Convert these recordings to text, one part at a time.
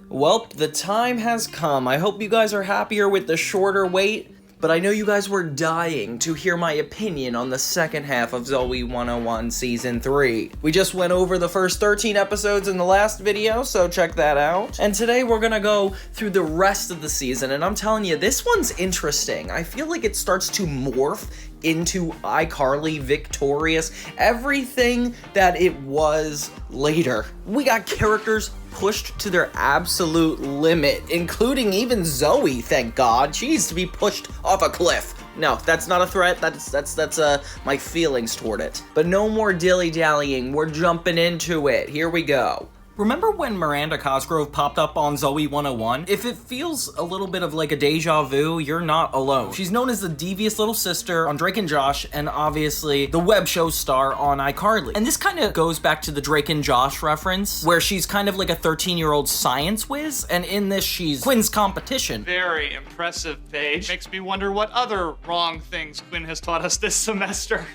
Well, the time has come. I hope you guys are happier with the shorter wait, but I know you guys were dying to hear my opinion on the second half of Zoey 101 Season 3. We just went over the first 13 episodes in the last video, so check that out. And today we're gonna go through the rest of the season, and I'm telling you, this one's interesting. I feel like it starts to morph into iCarly victorious, everything that it was later. We got characters pushed to their absolute limit, including even Zoey, thank God. She needs to be pushed off a cliff. No, that's not a threat, that's my feelings toward it. But no more dilly-dallying, we're jumping into it. Here we go. Remember when Miranda Cosgrove popped up on Zoey 101? If it feels a little bit of like a deja vu, you're not alone. She's known as the devious little sister on Drake and Josh, and obviously the web show star on iCarly. And this kind of goes back to the Drake and Josh reference, where she's kind of like a 13-year-old science whiz, and in this she's Quinn's competition. Very impressive, Paige. Makes me wonder what other wrong things Quinn has taught us this semester.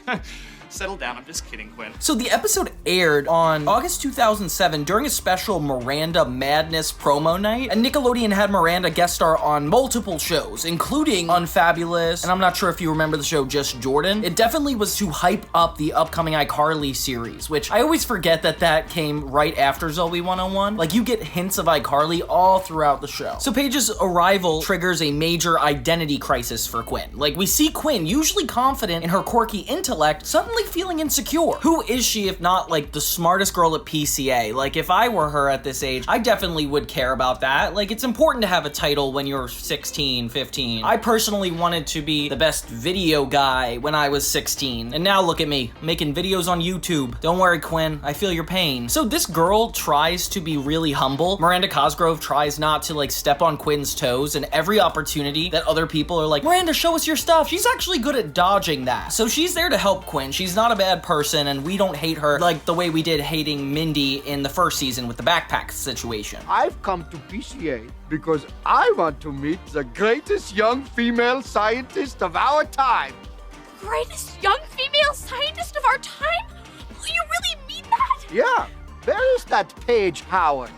Settle down, I'm just kidding, Quinn. So the episode aired on August 2007 during a special Miranda Madness promo night, and Nickelodeon had Miranda guest star on multiple shows, including Unfabulous, and I'm not sure if you remember the show Just Jordan. It definitely was to hype up the upcoming iCarly series, which I always forget that came right after Zoey 101. Like, you get hints of iCarly all throughout the show. So Paige's arrival triggers a major identity crisis for Quinn. Like, we see Quinn, usually confident in her quirky intellect, suddenly feeling insecure. Who is she if not like the smartest girl at PCA? Like, if I were her at this age, I definitely would care about that. Like, it's important to have a title when you're 16, 15. I personally wanted to be the best video guy when I was 16, and now look at me, making videos on YouTube. Don't worry, Quinn, I feel your pain. So this girl tries to be really humble. Miranda Cosgrove tries not to like step on Quinn's toes, and every opportunity that other people are like, Miranda, show us your stuff, she's actually good at dodging that. So she's there to help Quinn. She's not a bad person, and we don't hate her like the way we did hating Mindy in the first season with the backpack situation. I've come to PCA because I want to meet the greatest young female scientist of our time. Greatest young female scientist of our time? You really mean that? Yeah, where is that Paige Howard?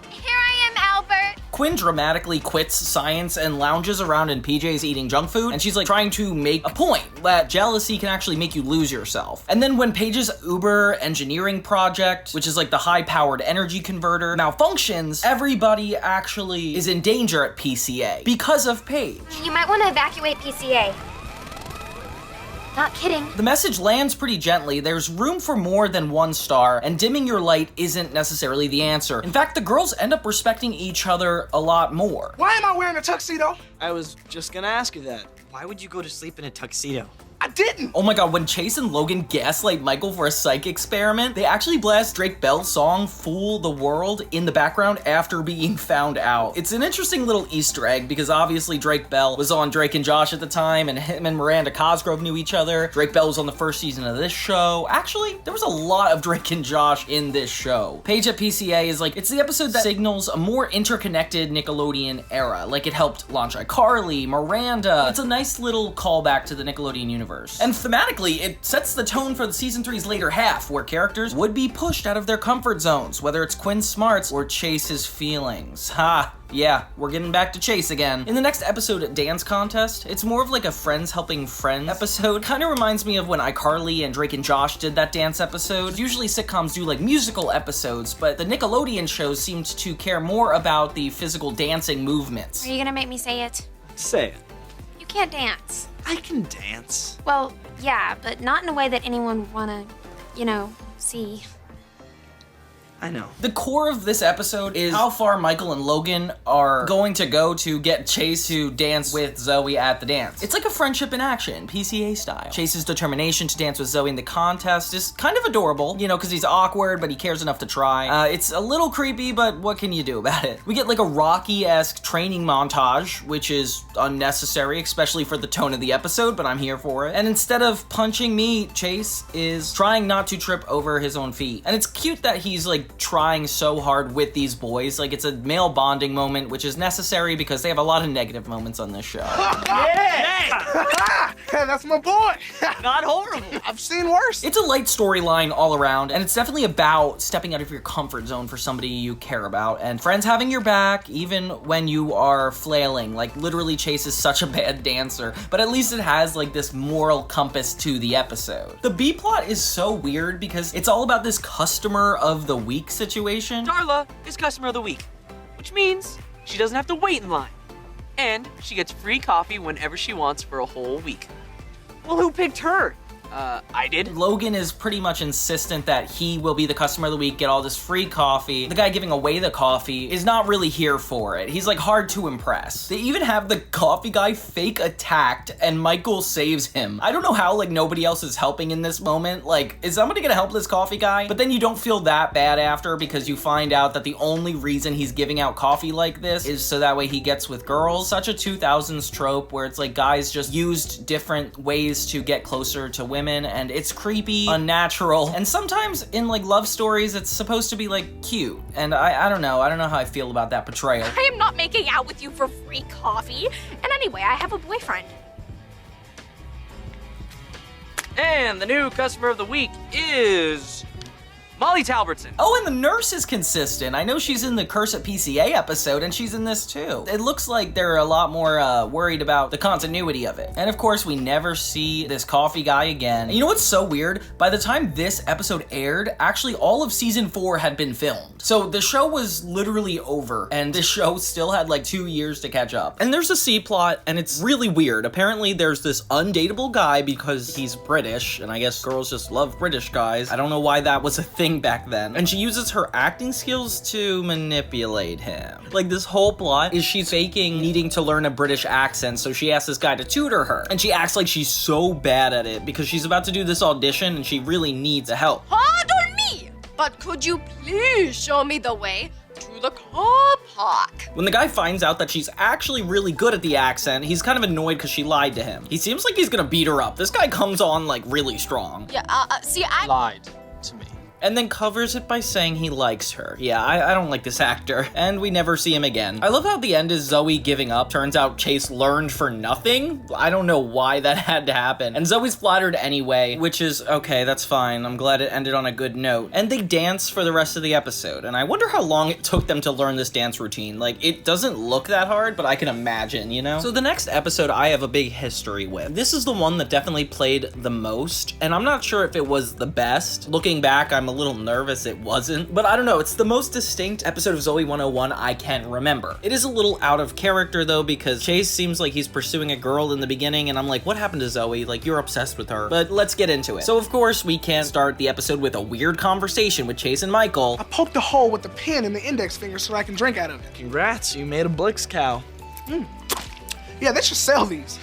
Here I am, Albert. Quinn dramatically quits science and lounges around in PJs eating junk food, and she's like trying to make a point that jealousy can actually make you lose yourself. And then when Paige's Uber engineering project, which is like the high-powered energy converter, malfunctions, everybody actually is in danger at PCA because of Paige. You might want to evacuate PCA. Not kidding. The message lands pretty gently. There's room for more than one star, and dimming your light isn't necessarily the answer. In fact, the girls end up respecting each other a lot more. Why am I wearing a tuxedo? I was just gonna ask you that. Why would you go to sleep in a tuxedo? I didn't. Oh my god, when Chase and Logan gaslight Michael for a psych experiment, they actually blast Drake Bell's song Fool the World in the background after being found out. It's an interesting little Easter egg because obviously Drake Bell was on Drake and Josh at the time, and him and Miranda Cosgrove knew each other. Drake Bell was on the first season of this show. Actually, there was a lot of Drake and Josh in this show. Paige at PCA is like, it's the episode that signals a more interconnected Nickelodeon era. Like, it helped launch iCarly, Miranda. It's a nice little callback to the Nickelodeon universe. And thematically, it sets the tone for the season 3's later half, where characters would be pushed out of their comfort zones, whether it's Quinn's smarts or Chase's feelings. Ha! Yeah, we're getting back to Chase again. In the next episode, Dance Contest, it's more of like a friends helping friends episode. Kind of reminds me of when iCarly and Drake and Josh did that dance episode. Usually sitcoms do like musical episodes, but the Nickelodeon shows seemed to care more about the physical dancing movements. Are you gonna make me say it? Say it. You can't dance. I can dance. Well, yeah, but not in a way that anyone would wanna, see. I know. The core of this episode is how far Michael and Logan are going to go to get Chase to dance with Zoey at the dance. It's like a friendship in action, PCA style. Chase's determination to dance with Zoey in the contest is kind of adorable, because he's awkward, but he cares enough to try. It's a little creepy, but what can you do about it? We get like a Rocky-esque training montage, which is unnecessary, especially for the tone of the episode, but I'm here for it. And instead of punching me, Chase is trying not to trip over his own feet. And it's cute that he's like trying so hard with these boys. Like, it's a male bonding moment, which is necessary because they have a lot of negative moments on this show. Yeah, that's my boy. Not horrible. I've seen worse. It's a light storyline all around, and it's definitely about stepping out of your comfort zone for somebody you care about, and friends having your back, even when you are flailing. Like, literally, Chase is such a bad dancer, but at least it has, like, this moral compass to the episode. The B-plot is so weird because it's all about this customer of the week situation. Darla is customer of the week, which means she doesn't have to wait in line. And she gets free coffee whenever she wants for a whole week. Well, who picked her? I did. Logan is pretty much insistent that he will be the customer of the week, get all this free coffee. The guy giving away the coffee is not really here for it. He's like hard to impress. They even have the coffee guy fake attacked and Michael saves him. I don't know how like nobody else is helping in this moment. Like, is somebody gonna help this coffee guy? But then you don't feel that bad after because you find out that the only reason he's giving out coffee like this is so that way he gets with girls. Such a 2000s trope where it's like guys just used different ways to get closer to women, and it's creepy, unnatural, and sometimes in like love stories it's supposed to be like cute, and I don't know how I feel about that portrayal. I am not making out with you for free coffee. And anyway, I have a boyfriend. And the new customer of the week is Molly Talbertson. Oh, and the nurse is consistent. I know she's in the Curse of PCA episode, and she's in this too. It looks like they're a lot more worried about the continuity of it. And of course, we never see this coffee guy again. And you know what's so weird? By the time this episode aired, actually all of season 4 had been filmed. So the show was literally over, and this show still had like 2 years to catch up. And there's a C plot, and it's really weird. Apparently, there's this undateable guy because he's British, and I guess girls just love British guys. I don't know why that was a thing back then. And she uses her acting skills to manipulate him. Like, this whole plot is she's faking needing to learn a British accent, so she asks this guy to tutor her. And she acts like she's so bad at it because she's about to do this audition and she really needs the help. Pardon me, but could you please show me the way to the car park? When the guy finds out that she's actually really good at the accent, he's kind of annoyed because she lied to him. He seems like he's gonna beat her up. This guy comes on like really strong. Yeah, see, I Lied to me. And then covers it by saying he likes her. Yeah, I don't like this actor. And we never see him again. I love how the end is Zoey giving up. Turns out Chase learned for nothing. I don't know why that had to happen. And Zoey's flattered anyway, which is okay, that's fine. I'm glad it ended on a good note. And they dance for the rest of the episode. And I wonder how long it took them to learn this dance routine. Like, it doesn't look that hard, but I can imagine, you know? So the next episode I have a big history with. This is the one that definitely played the most. And I'm not sure if it was the best. Looking back, I'm a little nervous it wasn't, but I don't know, it's the most distinct episode of Zoey 101 I can remember. It is a little out of character though, because Chase seems like he's pursuing a girl in the beginning, and I'm like, what happened to Zoey? Like, you're obsessed with her. But let's get into it. So of course, we can't start the episode with a weird conversation with Chase and Michael. I poked a hole with the pen in the index finger so I can drink out of it. Congrats, you made a Blix cow. Yeah, they should sell these.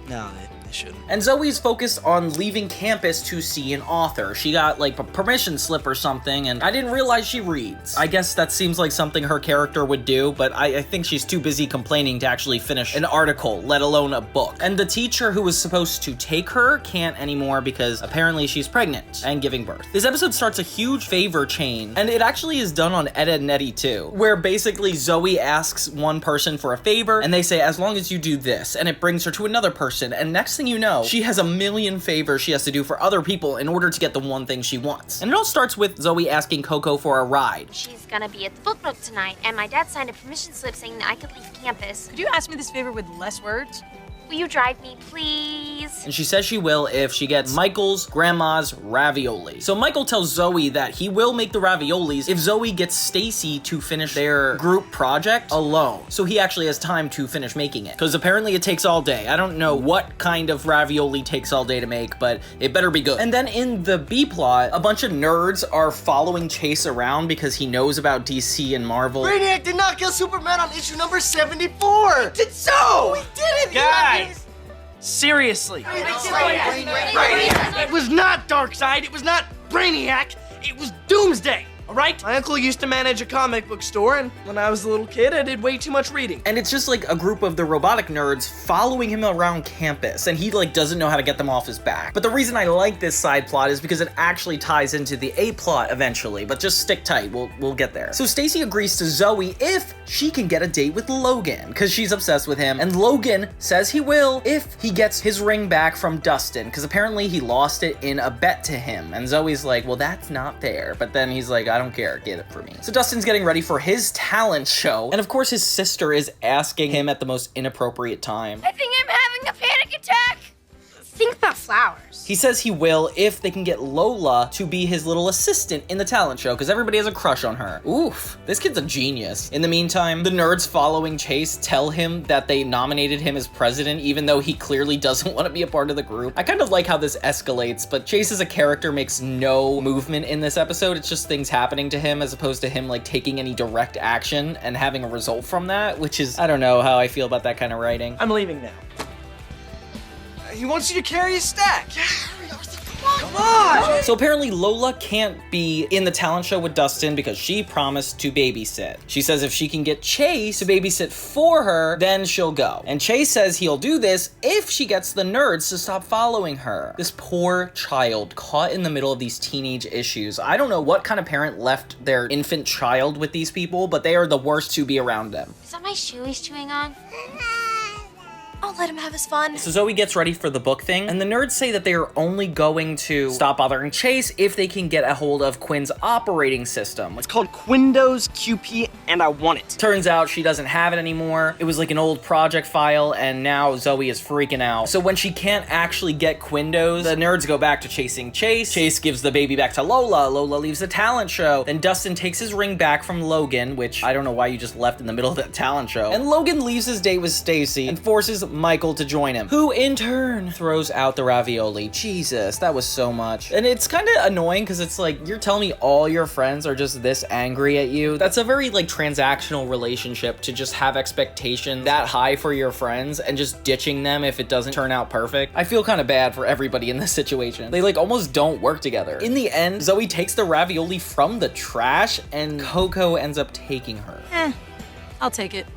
No, they shouldn't. And Zoey's focused on leaving campus to see an author. She got like a permission slip or something, and I didn't realize she reads. I guess that seems like something her character would do, but I think she's too busy complaining to actually finish an article, let alone a book. And the teacher who was supposed to take her can't anymore because apparently she's pregnant and giving birth. This episode starts a huge favor chain, and it actually is done on Ed, Edd n Eddy too, where basically Zoey asks one person for a favor, and they say, as long as you do this, and it brings her to another person, and next thing you know, she has a million favors she has to do for other people in order to get the one thing she wants. And it all starts with Zoey asking Coco for a ride. She's gonna be at the book nook tonight, and my dad signed a permission slip saying that I could leave campus. Could you ask me this favor with less words? Will you drive me, please? And she says she will if she gets Michael's grandma's ravioli. So Michael tells Zoey that he will make the raviolis if Zoey gets Stacy to finish their group project alone. So he actually has time to finish making it. Because apparently it takes all day. I don't know what kind of ravioli takes all day to make, but it better be good. And then in the B plot, a bunch of nerds are following Chase around because he knows about DC and Marvel. Brainiac did not kill Superman on issue number 74! He did so! We did it! Guys! Seriously. It was not Darkseid, it was not Brainiac, it was Doomsday! all right? My uncle used to manage a comic book store, and when I was a little kid, I did way too much reading. And it's just like a group of the robotic nerds following him around campus, and he like doesn't know how to get them off his back. But the reason I like this side plot is because it actually ties into the A plot eventually, but just stick tight, we'll get there. So Stacy agrees to Zoey if she can get a date with Logan, because she's obsessed with him, and Logan says he will if he gets his ring back from Dustin, because apparently he lost it in a bet to him, and Zoey's like, well, that's not fair, but then he's like, I don't care, get it for me. So Dustin's getting ready for his talent show, and of course his sister is asking him at the most inappropriate time. I think I'm having a panic attack. Think about flowers. He says he will if they can get Lola to be his little assistant in the talent show, because everybody has a crush on her. Oof, this kid's a genius. In the meantime, the nerds following Chase tell him that they nominated him as president, even though he clearly doesn't want to be a part of the group. I kind of like how this escalates, but Chase as a character makes no movement in this episode. It's just things happening to him as opposed to him like taking any direct action and having a result from that, which is, I don't know how I feel about that kind of writing. I'm leaving now. He wants you to carry a stack. Come on! So apparently Lola can't be in the talent show with Dustin because she promised to babysit. She says if she can get Chase to babysit for her, then she'll go. And Chase says he'll do this if she gets the nerds to stop following her. This poor child caught in the middle of these teenage issues. I don't know what kind of parent left their infant child with these people, but they are the worst to be around them. Is that my shoe he's chewing on? I'll let him have his fun. So Zoey gets ready for the book thing, and the nerds say that they are only going to stop bothering Chase if they can get a hold of Quinn's operating system. It's called Windows QP, and I want it. Turns out she doesn't have it anymore. It was like an old project file, and now Zoey is freaking out. So when she can't actually get Quindos, the nerds go back to chasing Chase. Chase gives the baby back to Lola. Lola leaves the talent show. Then Dustin takes his ring back from Logan, which I don't know why you just left in the middle of that talent show. And Logan leaves his date with Stacy and forces Michael to join him, who in turn throws out the ravioli. Jesus, that was so much. And it's kind of annoying because it's like, you're telling me all your friends are just this angry at you. That's a very like transactional relationship, to just have expectations that high for your friends and just ditching them if it doesn't turn out perfect. I feel kind of bad for everybody in this situation. They like almost don't work together. In the end, Zoey takes the ravioli from the trash and Coco ends up taking her. I'll take it.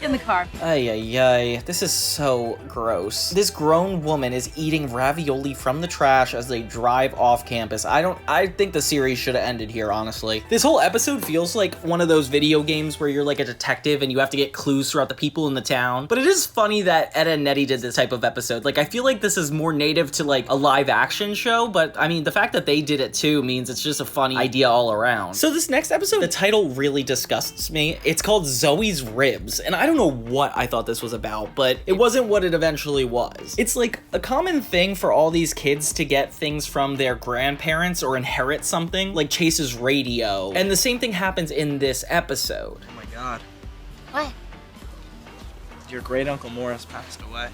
Get in the car. Ay, ay, ay. This is so gross. This grown woman is eating ravioli from the trash as they drive off campus. I think the series should have ended here, honestly. This whole episode feels like one of those video games where you're like a detective and you have to get clues throughout the people in the town. But it is funny that Ed and Nettie did this type of episode. Like, I feel like this is more native to like a live action show, but I mean, the fact that they did it too means it's just a funny idea all around. So this next episode, the title really disgusts me. It's called Zoey's Ribs, and I don't know what I thought this was about, but it wasn't what it eventually was. It's like a common thing for all these kids to get things from their grandparents or inherit something, like Chase's radio. And the same thing happens in this episode. Oh my god. What? Your great Uncle Morris passed away.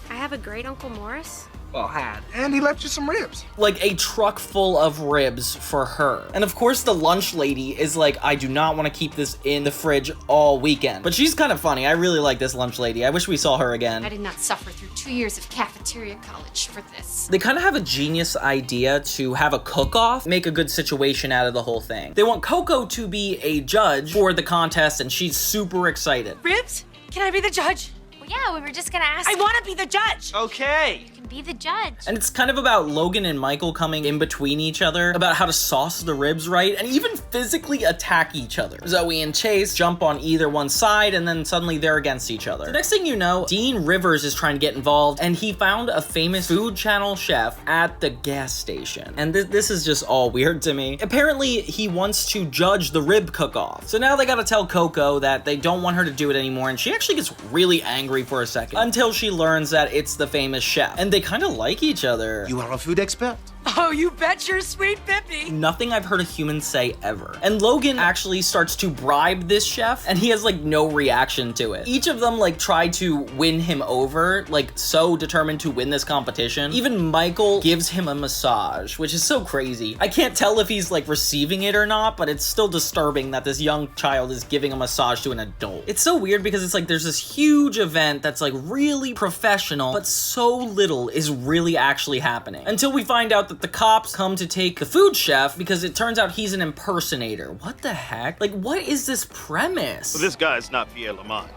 I have a great Uncle Morris? Well, had. And he left you some ribs. Like a truck full of ribs for her. And of course the lunch lady is like, I do not want to keep this in the fridge all weekend. But she's kind of funny. I really like this lunch lady. I wish we saw her again. I did not suffer through 2 years of cafeteria college for this. They kind of have a genius idea to have a cook-off, make a good situation out of the whole thing. They want Coco to be a judge for the contest, and she's super excited. Ribs? Can I be the judge? Well, yeah, we were just gonna ask. I want to be the judge. Okay. You can be the judge. And it's kind of about Logan and Michael coming in between each other, about how to sauce the ribs right, and even physically attack each other. Zoey and Chase jump on either one side, and then suddenly they're against each other. The next thing you know, Dean Rivers is trying to get involved, and he found a famous Food Channel chef at the gas station. And this is just all weird to me. Apparently, he wants to judge the rib cook-off. So now they gotta tell Coco that they don't want her to do it anymore, and she actually gets really angry for a second, until she learns that it's the famous chef. And they kind of like each other. You are a food expert? Oh, you bet your sweet Pippi. Nothing I've heard a human say ever. And Logan actually starts to bribe this chef, and he has like no reaction to it. Each of them like try to win him over, like so determined to win this competition. Even Michael gives him a massage, which is so crazy. I can't tell if he's like receiving it or not, but it's still disturbing that this young child is giving a massage to an adult. It's so weird because it's like there's this huge event that's like really professional, but so little is really actually happening. Until we find out that that the cops come to take the food chef because it turns out he's an impersonator. What the heck? Like, what is this premise? Well, this guy's not Pierre Lamange.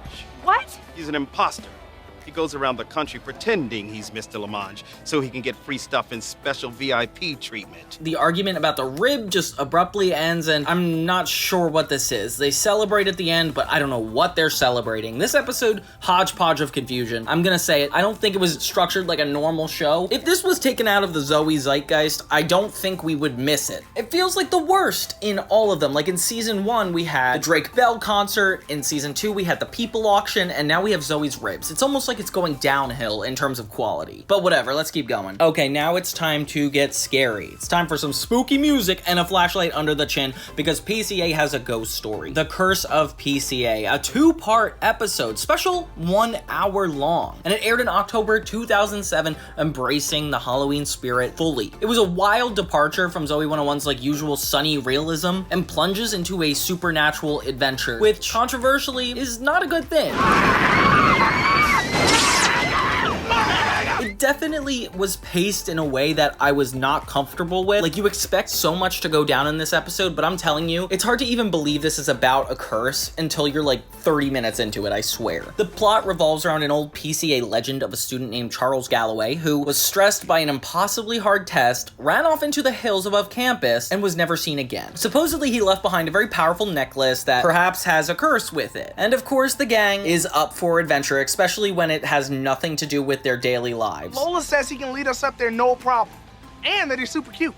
What? He's an imposter. He goes around the country pretending he's Mr. Lamange so he can get free stuff and special VIP treatment. The argument about the rib just abruptly ends, and I'm not sure what this is. They celebrate at the end, but I don't know what they're celebrating. This episode, hodgepodge of confusion. I'm gonna say it, I don't think it was structured like a normal show. If this was taken out of the Zoey zeitgeist, I don't think we would miss it. It feels like the worst in all of them. Like in season 1, we had the Drake Bell concert. In season 2, we had the people auction, and now we have Zoey's ribs. It's almost like it's going downhill in terms of quality. But whatever, let's keep going. Okay, now it's time to get scary. It's time for some spooky music and a flashlight under the chin because PCA has a ghost story. The Curse of PCA, a 2-part episode, special 1 hour long. And it aired in October 2007, embracing the Halloween spirit fully. It was a wild departure from Zoey 101's like usual sunny realism and plunges into a supernatural adventure, which controversially is not a good thing. It definitely was paced in a way that I was not comfortable with. Like, you expect so much to go down in this episode, but I'm telling you, it's hard to even believe this is about a curse until you're like 30 minutes into it, I swear. The plot revolves around an old PCA legend of a student named Charles Galloway who was stressed by an impossibly hard test, ran off into the hills above campus, and was never seen again. Supposedly, he left behind a very powerful necklace that perhaps has a curse with it. And of course, the gang is up for adventure, especially when it has nothing to do with their daily lives. Lola says he can lead us up there no problem. And that he's super cute.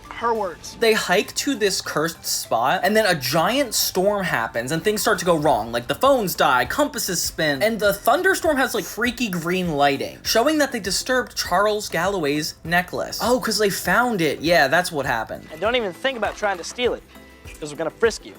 Her words. They hike to this cursed spot, and then a giant storm happens, and things start to go wrong. Like, the phones die, compasses spin, and the thunderstorm has, like, freaky green lighting, showing that they disturbed Charles Galloway's necklace. Oh, because they found it. Yeah, that's what happened. And don't even think about trying to steal it, because we're gonna frisk you.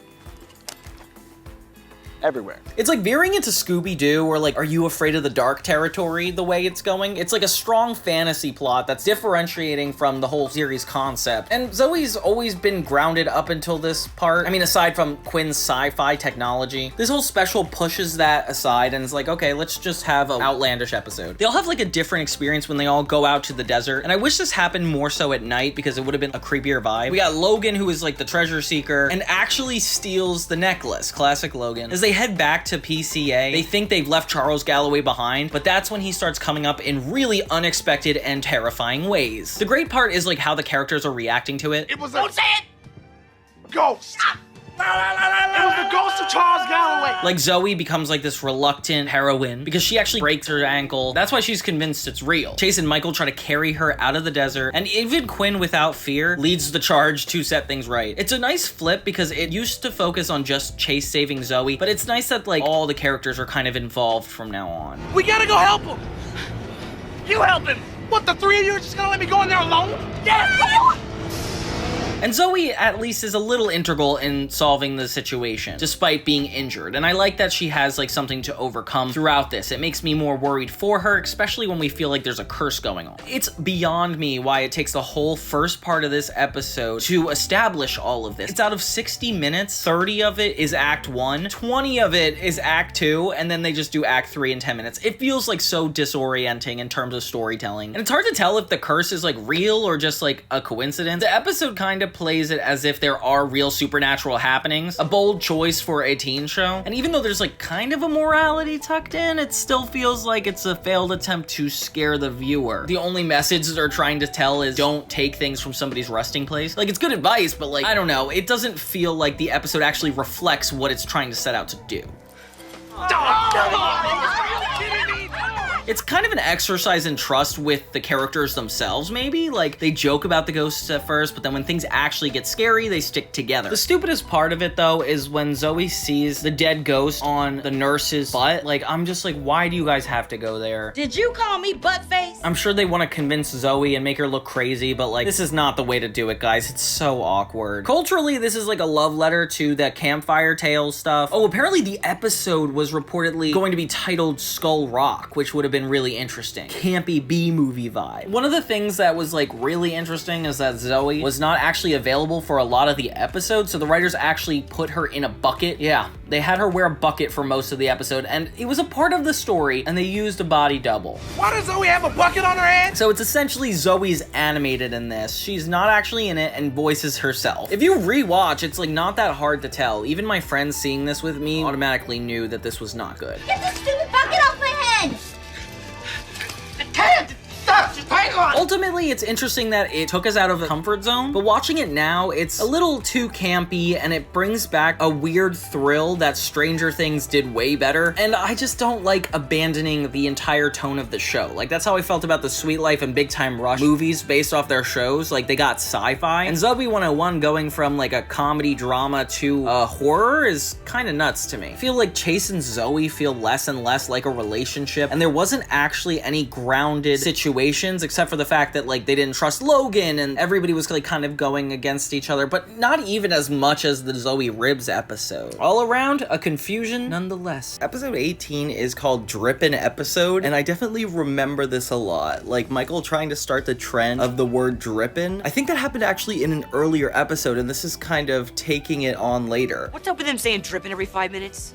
Everywhere. It's like veering into Scooby-Doo or like Are You Afraid of the Dark territory the way it's going. It's like a strong fantasy plot that's differentiating from the whole series concept. And Zoey's always been grounded up until this part. I mean, aside from Quinn's sci-fi technology, this whole special pushes that aside and is like, okay, let's just have an outlandish episode. They all have like a different experience when they all go out to the desert. And I wish this happened more so at night because it would have been a creepier vibe. We got Logan, who is like the treasure seeker and actually steals the necklace. Classic Logan. As they head back to PCA, they think they've left Charles Galloway behind, but that's when he starts coming up in really unexpected and terrifying ways. The great part is like how the characters are reacting to it. It was Don't say it! Ghost! It was the ghost of Charles Galloway! Like, Zoey becomes like this reluctant heroine because she actually breaks her ankle. That's why she's convinced it's real. Chase and Michael try to carry her out of the desert, and even Quinn, without fear, leads the charge to set things right. It's a nice flip because it used to focus on just Chase saving Zoey, but it's nice that like all the characters are kind of involved from now on. We gotta go help him! You help him! What, the 3 of you are just gonna let me go in there alone? Yes! And Zoey at least is a little integral in solving the situation, despite being injured. And I like that she has like something to overcome throughout this. It makes me more worried for her, especially when we feel like there's a curse going on. It's beyond me why it takes the whole first part of this episode to establish all of this. It's out of 60 minutes, 30 of it is Act 1, 20 of it is Act 2, and then they just do Act 3 in 10 minutes. It feels like so disorienting in terms of storytelling. And it's hard to tell if the curse is like real or just like a coincidence. The episode kind of plays it as if there are real supernatural happenings, a bold choice for a teen show. And even though there's like kind of a morality tucked in, it still feels like it's a failed attempt to scare the viewer. The only message they're trying to tell is don't take things from somebody's resting place. Like, it's good advice, but like, I don't know, it doesn't feel like the episode actually reflects what it's trying to set out to do. It's kind of an exercise in trust with the characters themselves, maybe? Like, they joke about the ghosts at first, but then when things actually get scary, they stick together. The stupidest part of it, though, is when Zoey sees the dead ghost on the nurse's butt. Like, I'm just like, why do you guys have to go there? Did you call me buttface? I'm sure they want to convince Zoey and make her look crazy, but like, this is not the way to do it, guys. It's so awkward. Culturally, this is like a love letter to the campfire tales stuff. Oh, apparently the episode was reportedly going to be titled Skull Rock, which would have been really interesting. Campy B-movie vibe. One of the things that was like really interesting is that Zoey was not actually available for a lot of the episodes, so the writers actually put her in a bucket. Yeah, they had her wear a bucket for most of the episode, and it was a part of the story, and they used a body double. Why does Zoey have a bucket on her head? So it's essentially Zoey's animated in this. She's not actually in it and voices herself. If you rewatch, it's like not that hard to tell. Even my friends seeing this with me automatically knew that this was not good. Get this stupid bucket off my head! Ultimately, it's interesting that it took us out of the comfort zone, but watching it now, it's a little too campy, and it brings back a weird thrill that Stranger Things did way better, and I just don't like abandoning the entire tone of the show. Like, that's how I felt about the Sweet Life and Big Time Rush movies based off their shows. Like, they got sci-fi, and Zoey 101 going from, like, a comedy drama to a horror is kind of nuts to me. I feel like Chase and Zoey feel less and less like a relationship, and there wasn't actually any grounded situations except for the fact that like they didn't trust Logan and everybody was like kind of going against each other, but not even as much as the Zoey Ribs episode. All around, a confusion nonetheless. Episode 18 is called Drippin episode, and I definitely remember this a lot. Like Michael trying to start the trend of the word drippin. I think that happened actually in an earlier episode, and this is kind of taking it on later. What's up with him saying dripping every 5 minutes?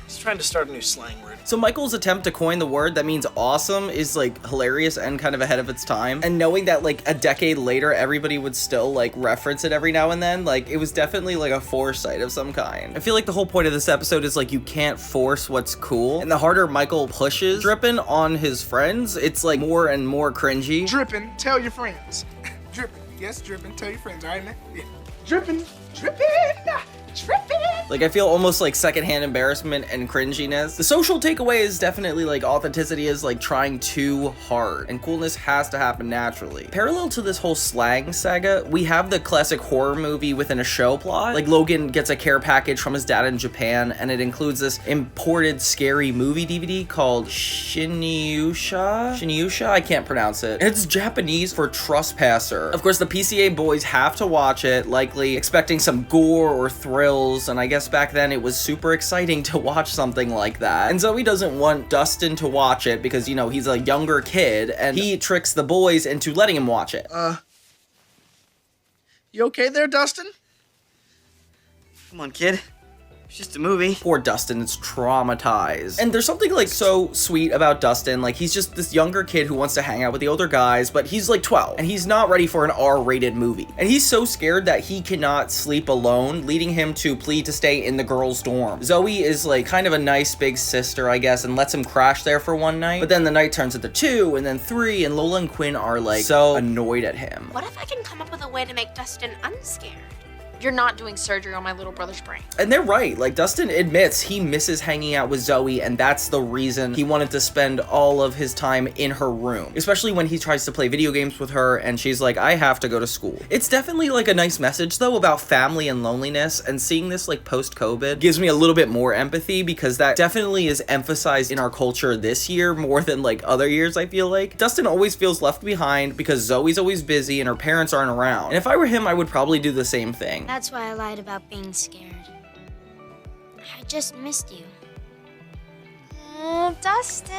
He's trying to start a new slang word. So Michael's attempt to coin the word that means awesome is like hilarious and kind of ahead of its time. And knowing that like a decade later, everybody would still like reference it every now and then, like it was definitely like a foresight of some kind. I feel like the whole point of this episode is like you can't force what's cool. And the harder Michael pushes Drippin on his friends, it's like more and more cringy. Drippin, tell your friends. Drippin, yes, Drippin, tell your friends, all right, man? Yeah. Drippin, Drippin, Drippin. Like I feel almost like secondhand embarrassment and cringiness. The social takeaway is definitely like authenticity is like trying too hard, and coolness has to happen naturally. Parallel to this whole slang saga, we have the classic horror movie within a show plot. Like Logan gets a care package from his dad in Japan, and it includes this imported scary movie DVD called Shinyusha? I can't pronounce it. It's Japanese for trespasser. Of course, the PCA boys have to watch it, likely expecting some gore or thrills, and I guess back then it was super exciting to watch something like that. And Zoey doesn't want Dustin to watch it because, you know, he's a younger kid, and he tricks the boys into letting him watch it. You okay there, Dustin? Come on, kid. It's just a movie. Poor Dustin is traumatized. And there's something like so sweet about Dustin. Like he's just this younger kid who wants to hang out with the older guys, but he's like 12 and he's not ready for an R-rated movie. And he's so scared that he cannot sleep alone, leading him to plead to stay in the girls' dorm. Zoey is like kind of a nice big sister, I guess, and lets him crash there for one night. But then the night turns into 2 and then 3, and Lola and Quinn are like so annoyed at him. What if I can come up with a way to make Dustin unscared? You're not doing surgery on my little brother's brain. And they're right. Like, Dustin admits he misses hanging out with Zoey, and that's the reason he wanted to spend all of his time in her room. Especially when he tries to play video games with her, and she's like, I have to go to school. It's definitely, like, a nice message, though, about family and loneliness, and seeing this, like, post-COVID gives me a little bit more empathy, because that definitely is emphasized in our culture this year more than, like, other years, I feel like. Dustin always feels left behind because Zoey's always busy and her parents aren't around. And if I were him, I would probably do the same thing. That's why I lied about being scared. I just missed you. Oh, Dustin.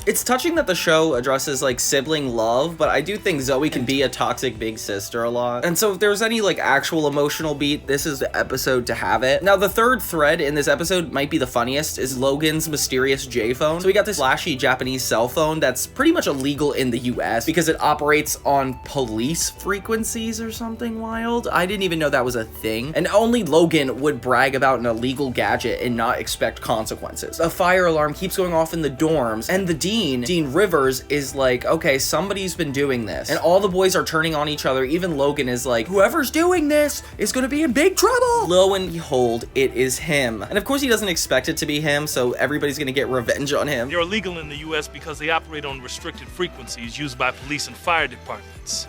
It's touching that the show addresses like sibling love, but I do think Zoey can be a toxic big sister a lot. And so if there's any like actual emotional beat, this is the episode to have it. Now the third thread in this episode might be the funniest, is Logan's mysterious J phone. So we got this flashy Japanese cell phone that's pretty much illegal in the US because it operates on police frequencies or something wild. I didn't even know that was a thing. And only Logan would brag about an illegal gadget and not expect consequences. A fire alarm keeps going off in the dorms, and the Dean Rivers is like, okay, somebody's been doing this. And all the boys are turning on each other. Even Logan is like, whoever's doing this is gonna be in big trouble. Lo and behold, it is him. And of course he doesn't expect it to be him, so everybody's gonna get revenge on him. They're illegal in the US because they operate on restricted frequencies used by police and fire departments.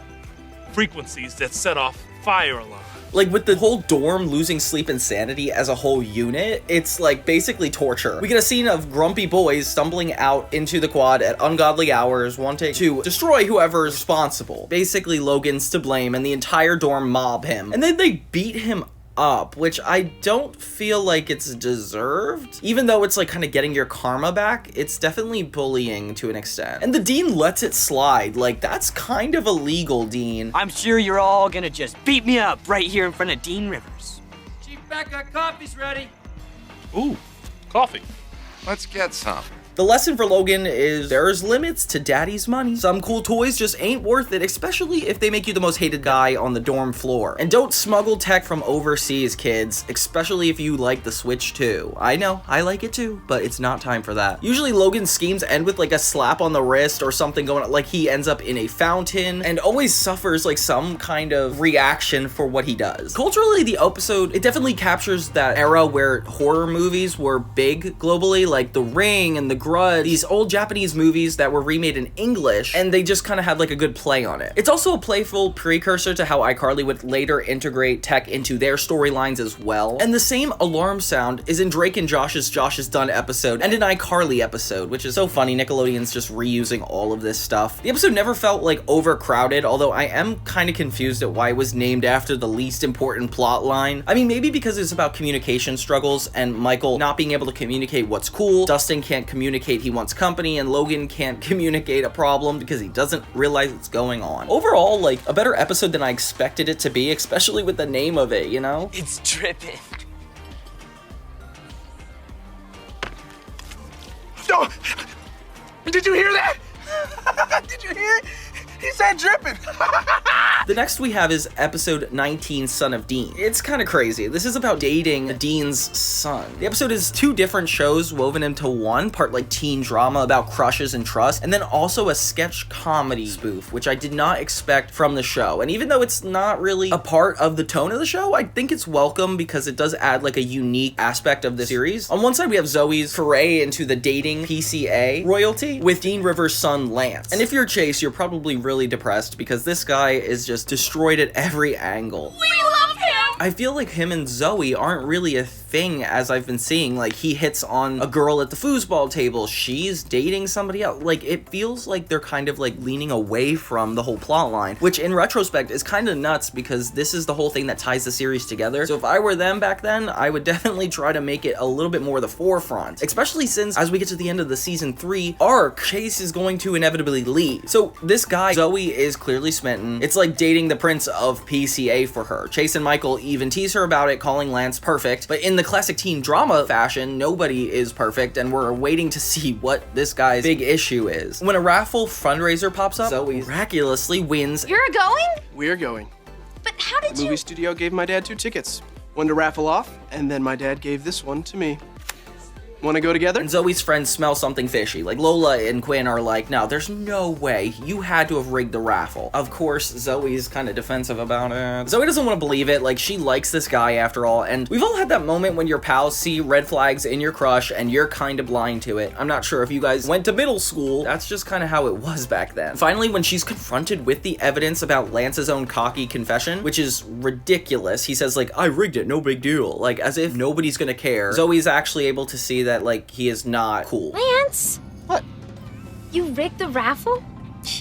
Frequencies that set off fire alarms. Like, with the whole dorm losing sleep and sanity as a whole unit, it's like basically torture. We get a scene of grumpy boys stumbling out into the quad at ungodly hours, wanting to destroy whoever's responsible. Basically, Logan's to blame, and the entire dorm mob him. And then they beat him up, which I don't feel like it's deserved. Even though it's like kind of getting your karma back, it's definitely bullying to an extent. And the dean lets it slide. Like, that's kind of illegal, Dean. I'm sure you're all gonna just beat me up right here in front of Dean Rivers. Chief Becca, coffee's ready. Ooh, coffee. Let's get some. The lesson for Logan is there's limits to daddy's money. Some cool toys just ain't worth it, especially if they make you the most hated guy on the dorm floor. And don't smuggle tech from overseas, kids, especially if you like the Switch too. I know, I like it too, but it's not time for that. Usually Logan's schemes end with like a slap on the wrist or something going on, like he ends up in a fountain and always suffers like some kind of reaction for what he does. Culturally, the episode, it definitely captures that era where horror movies were big globally, like The Ring and The Grudge, these old Japanese movies that were remade in English, and they just kind of had like a good play on it. It's also a playful precursor to how iCarly would later integrate tech into their storylines as well. And the same alarm sound is in Drake and Josh's Josh is Done episode and an iCarly episode, which is so funny. Nickelodeon's just reusing all of this stuff. The episode never felt like overcrowded, although I am kind of confused at why it was named after the least important plot line. I mean, maybe because it's about communication struggles and Michael not being able to communicate what's cool, Dustin can't communicate he wants company, and Logan can't communicate a problem because he doesn't realize what's going on. Overall, like, a better episode than I expected it to be, especially with the name of it, you know? It's Drippin. No! Did you hear that? Did you hear it? He said Drippin. The next we have is episode 19, Son of Dean. It's kind of crazy. This is about dating the Dean's son. The episode is two different shows woven into one, part like teen drama about crushes and trust, and then also a sketch comedy spoof, which I did not expect from the show. And even though it's not really a part of the tone of the show, I think it's welcome because it does add like a unique aspect of the series. On one side, we have Zoey's foray into the dating PCA royalty with Dean Rivers' son, Lance. And if you're Chase, you're probably really depressed because this guy is just destroyed at every angle. We love him! I feel like him and Zoey aren't really a thing as I've been seeing. Like, he hits on a girl at the foosball table, she's dating somebody else. Like, it feels like they're kind of like leaning away from the whole plot line, which in retrospect is kind of nuts because this is the whole thing that ties the series together. So if I were them back then, I would definitely try to make it a little bit more the forefront, especially since as we get to the end of the season 3 arc, Chase is going to inevitably leave. So this guy, Zoey, is clearly smitten. It's like dating the prince of PCA for her. Chase and Michael even tease her about it, calling Lance perfect, but in the classic teen drama fashion, nobody is perfect, and we're waiting to see what this guy's big issue is. When a raffle fundraiser pops up, Zoey miraculously wins. You're going? We're going. But how did The movie studio gave my dad 2 tickets. One to raffle off, and then my dad gave this one to me. Want to go together? And Zoey's friends smell something fishy. Like, Lola and Quinn are like, no, there's no way. You had to have rigged the raffle. Of course, Zoey's kind of defensive about it. Zoey doesn't want to believe it. Like, she likes this guy after all. And we've all had that moment when your pals see red flags in your crush and you're kind of blind to it. I'm not sure if you guys went to middle school. That's just kind of how it was back then. Finally, when she's confronted with the evidence about Lance's own cocky confession, which is ridiculous, he says, like, I rigged it, no big deal. Like, as if nobody's gonna care. Zoey's actually able to see that, like, he is not cool. Lance? What? You rigged the raffle?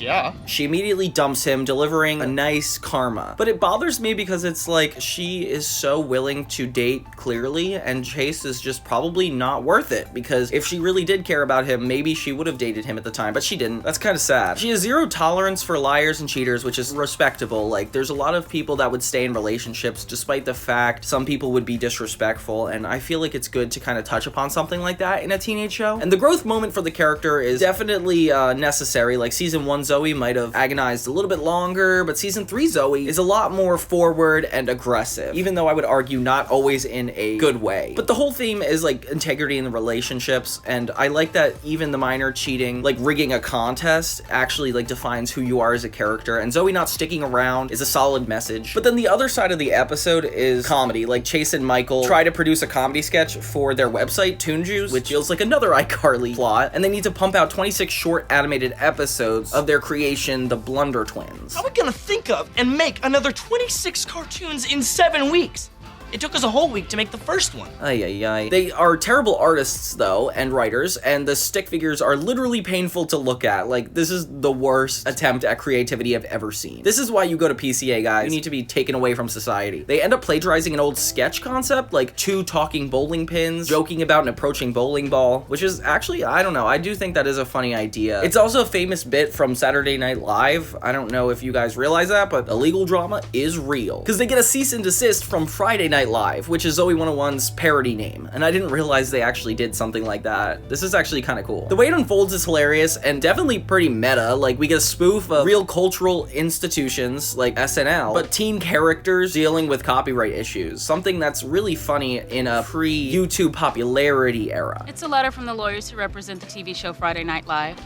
Yeah. She immediately dumps him, delivering a nice karma. But it bothers me because it's like she is so willing to date clearly, and Chase is just probably not worth it, because if she really did care about him, maybe she would have dated him at the time, but she didn't. That's kind of sad. She has zero tolerance for liars and cheaters, which is respectable. Like, there's a lot of people that would stay in relationships despite the fact some people would be disrespectful, and I feel like it's good to kind of touch upon something like that in a teenage show. And the growth moment for the character is definitely necessary. Like, season 1 Zoey might have agonized a little bit longer, but season 3 Zoey is a lot more forward and aggressive, even though I would argue not always in a good way. But the whole theme is like integrity in the relationships, and I like that even the minor cheating, like rigging a contest, actually like defines who you are as a character, and Zoey not sticking around is a solid message. But then the other side of the episode is comedy. Like, Chase and Michael try to produce a comedy sketch for their website, Toon Juice, which feels like another iCarly plot, and they need to pump out 26 short animated episodes of their creation, the Blunder Twins. How are we gonna think of and make another 26 cartoons in 7 weeks? It took us a whole week to make the first one. Ay, ay, ay. They are terrible artists, though, and writers, and the stick figures are literally painful to look at. Like, this is the worst attempt at creativity I've ever seen. This is why you go to PCA, guys. You need to be taken away from society. They end up plagiarizing an old sketch concept, like 2 talking bowling pins, joking about an approaching bowling ball, which is actually, I don't know, I do think that is a funny idea. It's also a famous bit from Saturday Night Live. I don't know if you guys realize that, but the legal drama is real. Because they get a cease and desist from Friday Night Live, which is Zoey 101's parody name, and I didn't realize they actually did something like that. This is actually kind of cool. The way it unfolds is hilarious and definitely pretty meta. Like, we get a spoof of real cultural institutions like SNL, but teen characters dealing with copyright issues, something that's really funny in a pre-YouTube popularity era. It's a letter from the lawyers who represent the TV show Friday Night Live.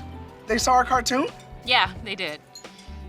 They saw our cartoon? Yeah, they did.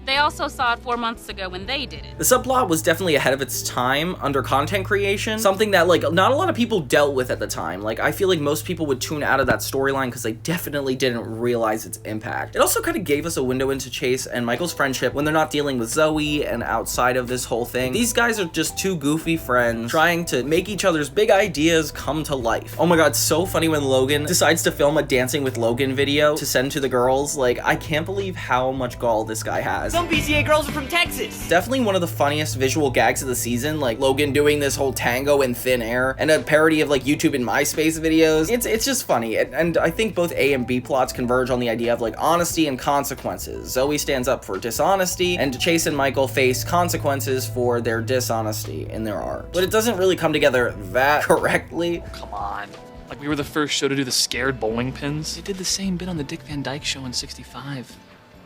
They also saw it 4 months ago when they did it. The subplot was definitely ahead of its time under content creation, something that, like, not a lot of people dealt with at the time. Like, I feel like most people would tune out of that storyline because they definitely didn't realize its impact. It also kind of gave us a window into Chase and Michael's friendship when they're not dealing with Zoey and outside of this whole thing. These guys are just 2 goofy friends trying to make each other's big ideas come to life. Oh my god, so funny when Logan decides to film a Dancing with Logan video to send to the girls. Like, I can't believe how much gall this guy has. Some PCA girls are from Texas. Definitely one of the funniest visual gags of the season, like Logan doing this whole tango in thin air, and a parody of like YouTube and MySpace videos. It's just funny, and I think both A and B plots converge on the idea of like honesty and consequences. Zoey stands up for dishonesty, and Chase and Michael face consequences for their dishonesty in their art. But it doesn't really come together that correctly. Come on. Like, we were the first show to do the scared bowling pins. They did the same bit on the Dick Van Dyke Show in '65.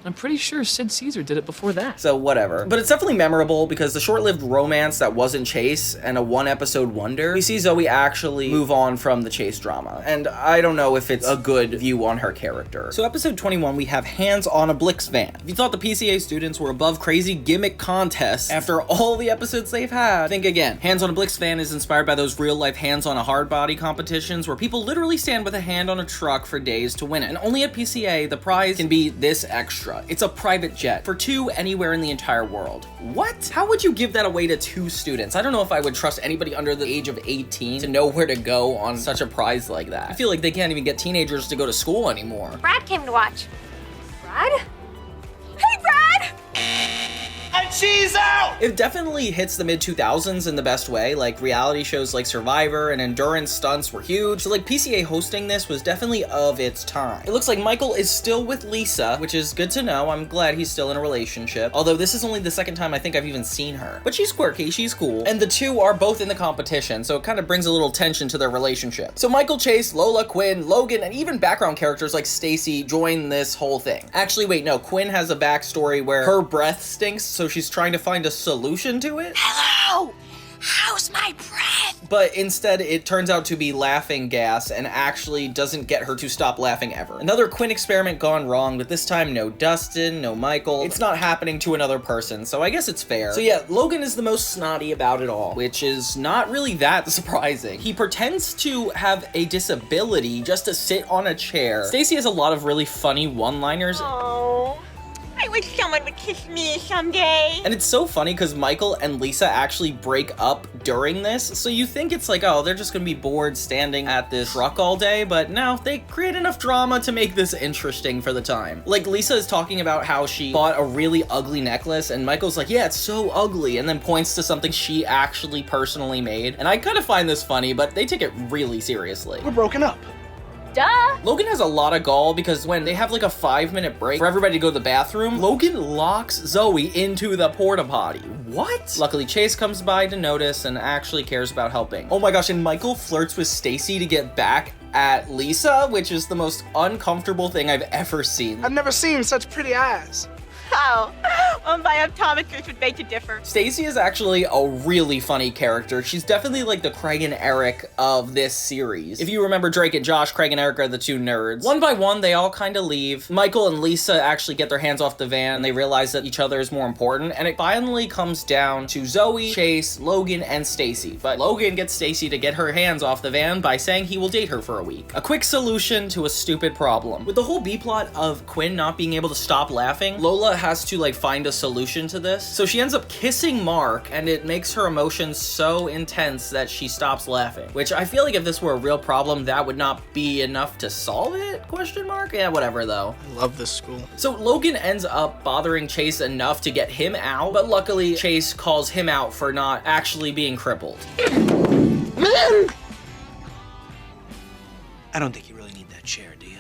I'm pretty sure Sid Caesar did it before that. So whatever. But it's definitely memorable because the short-lived romance that wasn't Chase and a 1-episode wonder, we see Zoey actually move on from the Chase drama. And I don't know if it's a good view on her character. So episode 21, we have Hands on a Blix Van. If you thought the PCA students were above crazy gimmick contests after all the episodes they've had, think again. Hands on a Blix Van is inspired by those real-life hands on a hard body competitions where people literally stand with a hand on a truck for days to win it. And only at PCA, the prize can be this extra. It's a private jet for 2 anywhere in the entire world. What? How would you give that away to 2 students? I don't know if I would trust anybody under the age of 18 to know where to go on such a prize like that. I feel like they can't even get teenagers to go to school anymore. Brad came to watch. Brad? Hey, Brad! And she's out! It definitely hits the mid-2000s in the best way. Like, reality shows like Survivor and endurance stunts were huge. So, like, PCA hosting this was definitely of its time. It looks like Michael is still with Lisa, which is good to know. I'm glad he's still in a relationship. Although this is only the second time I think I've even seen her. But she's quirky, she's cool. And the 2 are both in the competition, so it kind of brings a little tension to their relationship. So Michael, Chase, Lola, Quinn, Logan, and even background characters like Stacy join this whole thing. Actually, wait, no. Quinn has a backstory where her breath stinks, so she's trying to find a solution to it. Hello! How's my breath? But instead, it turns out to be laughing gas and actually doesn't get her to stop laughing ever. Another Quinn experiment gone wrong, but this time no Dustin, no Michael. It's not happening to another person, so I guess it's fair. So yeah, Logan is the most snotty about it all, which is not really that surprising. He pretends to have a disability just to sit on a chair. Stacy has a lot of really funny one-liners. Oh. I wish someone would kiss me someday. And it's so funny because Michael and Lisa actually break up during this, so you think it's like, oh, they're just gonna be bored standing at this truck all day, but no, they create enough drama to make this interesting for the time. Like, Lisa is talking about how she bought a really ugly necklace, and Michael's like, yeah, it's so ugly, and then points to something she actually personally made. And I kind of find this funny, but they take it really seriously. We're broken up. Duh. Logan has a lot of gall because when they have like a 5-minute break for everybody to go to the bathroom, Logan locks Zoey into the porta potty. What? Luckily, Chase comes by to notice and actually cares about helping. Oh my gosh, and Michael flirts with Stacy to get back at Lisa, which is the most uncomfortable thing I've ever seen. I've never seen such pretty eyes. Oh, well, my optometrist would beg to differ. Stacy is actually a really funny character. She's definitely like the Craig and Eric of this series. If you remember Drake and Josh, Craig and Eric are the 2 nerds. One by one, they all kind of leave. Michael and Lisa actually get their hands off the van, and they realize that each other is more important, and it finally comes down to Zoey, Chase, Logan, and Stacy. But Logan gets Stacy to get her hands off the van by saying he will date her for a week. A quick solution to a stupid problem. With the whole B-plot of Quinn not being able to stop laughing, Lola has to like find find a solution to this. So she ends up kissing Mark, and it makes her emotions so intense that she stops laughing, which I feel like if this were a real problem, that would not be enough to solve it, question mark? Yeah, whatever though. I love this school. So Logan ends up bothering Chase enough to get him out, but luckily Chase calls him out for not actually being crippled. Man! I don't think you really need that chair, do you?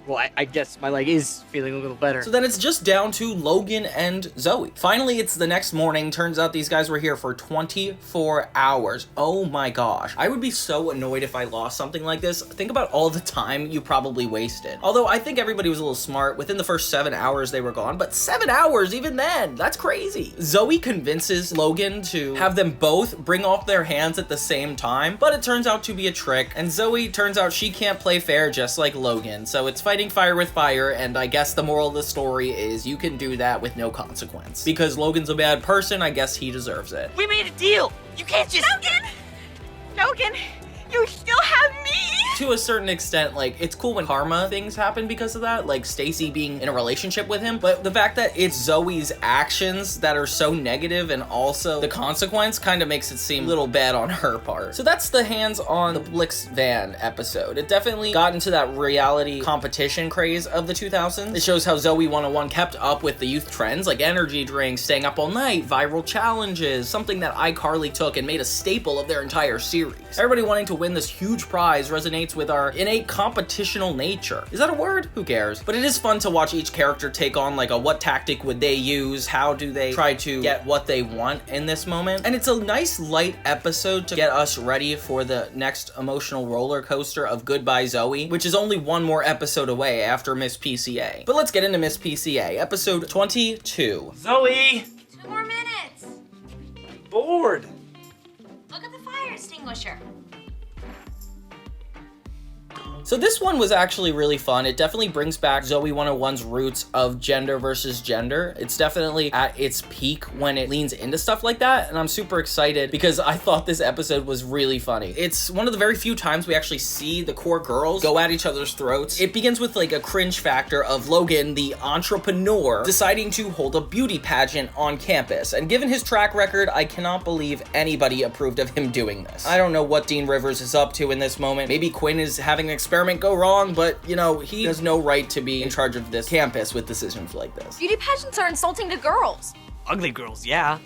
Well, I guess my leg is feeling a little better. So then it's just down to Logan and Zoey. Finally, it's the next morning. Turns out these guys were here for 24 hours. Oh my gosh. I would be so annoyed if I lost something like this. Think about all the time you probably wasted. Although I think everybody was a little smart. Within the first 7 hours, they were gone. But 7 hours, even then, that's crazy. Zoey convinces Logan to have them both bring off their hands at the same time, but it turns out to be a trick. And Zoey turns out she can't play fair just like Logan. So it's fighting fire with fire, and I guess the moral of the story is you can do that with no consequence. Because Logan's a bad person, I guess he deserves it. We made a deal. You can't just... Logan, you still have me. To a certain extent, like, it's cool when karma things happen because of that, like Stacy being in a relationship with him, but the fact that it's Zoey's actions that are so negative and also the consequence kind of makes it seem a little bad on her part. So that's the hands on the Blix van episode. It definitely got into that reality competition craze of the 2000s. It shows how Zoey 101 kept up with the youth trends like energy drinks, staying up all night, viral challenges, something that iCarly took and made a staple of their entire series. Everybody wanting to win this huge prize resonates with our innate competitional nature. Is that a word? Who cares? But it is fun to watch each character take on like a what tactic would they use, how do they try to get what they want in this moment. And it's a nice light episode to get us ready for the next emotional roller coaster of Goodbye Zoey, which is only one more episode away after Miss PCA. But let's get into Miss PCA, episode 22. Zoey! 2 more minutes. Bored. Look at the fire extinguisher. So this one was actually really fun. It definitely brings back Zoey 101's roots of gender versus gender. It's definitely at its peak when it leans into stuff like that, and I'm super excited because I thought this episode was really funny. It's one of the very few times we actually see the core girls go at each other's throats. It begins with like a cringe factor of Logan, the entrepreneur, deciding to hold a beauty pageant on campus, and given his track record, I cannot believe anybody approved of him doing this. I don't know what Dean Rivers is up to in this moment. Maybe Quinn is having an experiment go wrong, but you know, he has no right to be in charge of this campus with decisions like this. Beauty pageants are insulting to girls. Ugly girls, yeah.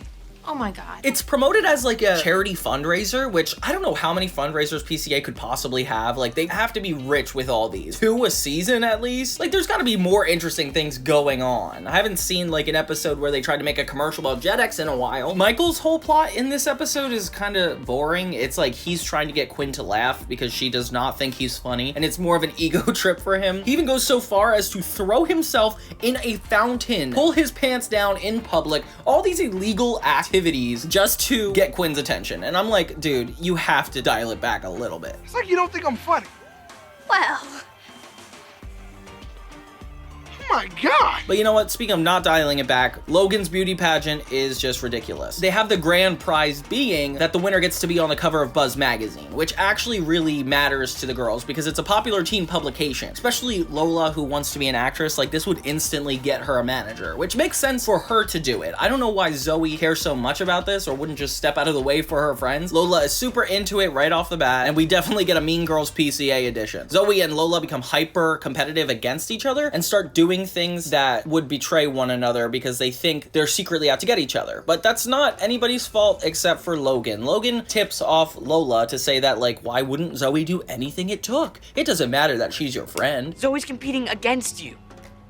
Oh my god. It's promoted as like a charity fundraiser, which I don't know how many fundraisers PCA could possibly have. Like, they have to be rich with all these. 2 a season at least? Like, there's gotta be more interesting things going on. I haven't seen like an episode where they tried to make a commercial about JetX in a while. Michael's whole plot in this episode is kind of boring. It's like he's trying to get Quinn to laugh because she does not think he's funny, and it's more of an ego trip for him. He even goes so far as to throw himself in a fountain, pull his pants down in public, all these illegal activities just to get Quinn's attention. And I'm like, dude, you have to dial it back a little bit. It's like you don't think I'm funny. Well. Oh my god! But you know what? Speaking of not dialing it back, Logan's beauty pageant is just ridiculous. They have the grand prize being that the winner gets to be on the cover of Buzz magazine, which actually really matters to the girls because it's a popular teen publication. Especially Lola, who wants to be an actress, like this would instantly get her a manager, which makes sense for her to do it. I don't know why Zoey cares so much about this or wouldn't just step out of the way for her friends. Lola is super into it right off the bat, and we definitely get a Mean Girls PCA edition. Zoey and Lola become hyper competitive against each other and start doing things that would betray one another because they think they're secretly out to get each other. But that's not anybody's fault except for Logan. Logan tips off Lola to say that, like, why wouldn't Zoey do anything it took? It doesn't matter that she's your friend. Zoey's competing against you.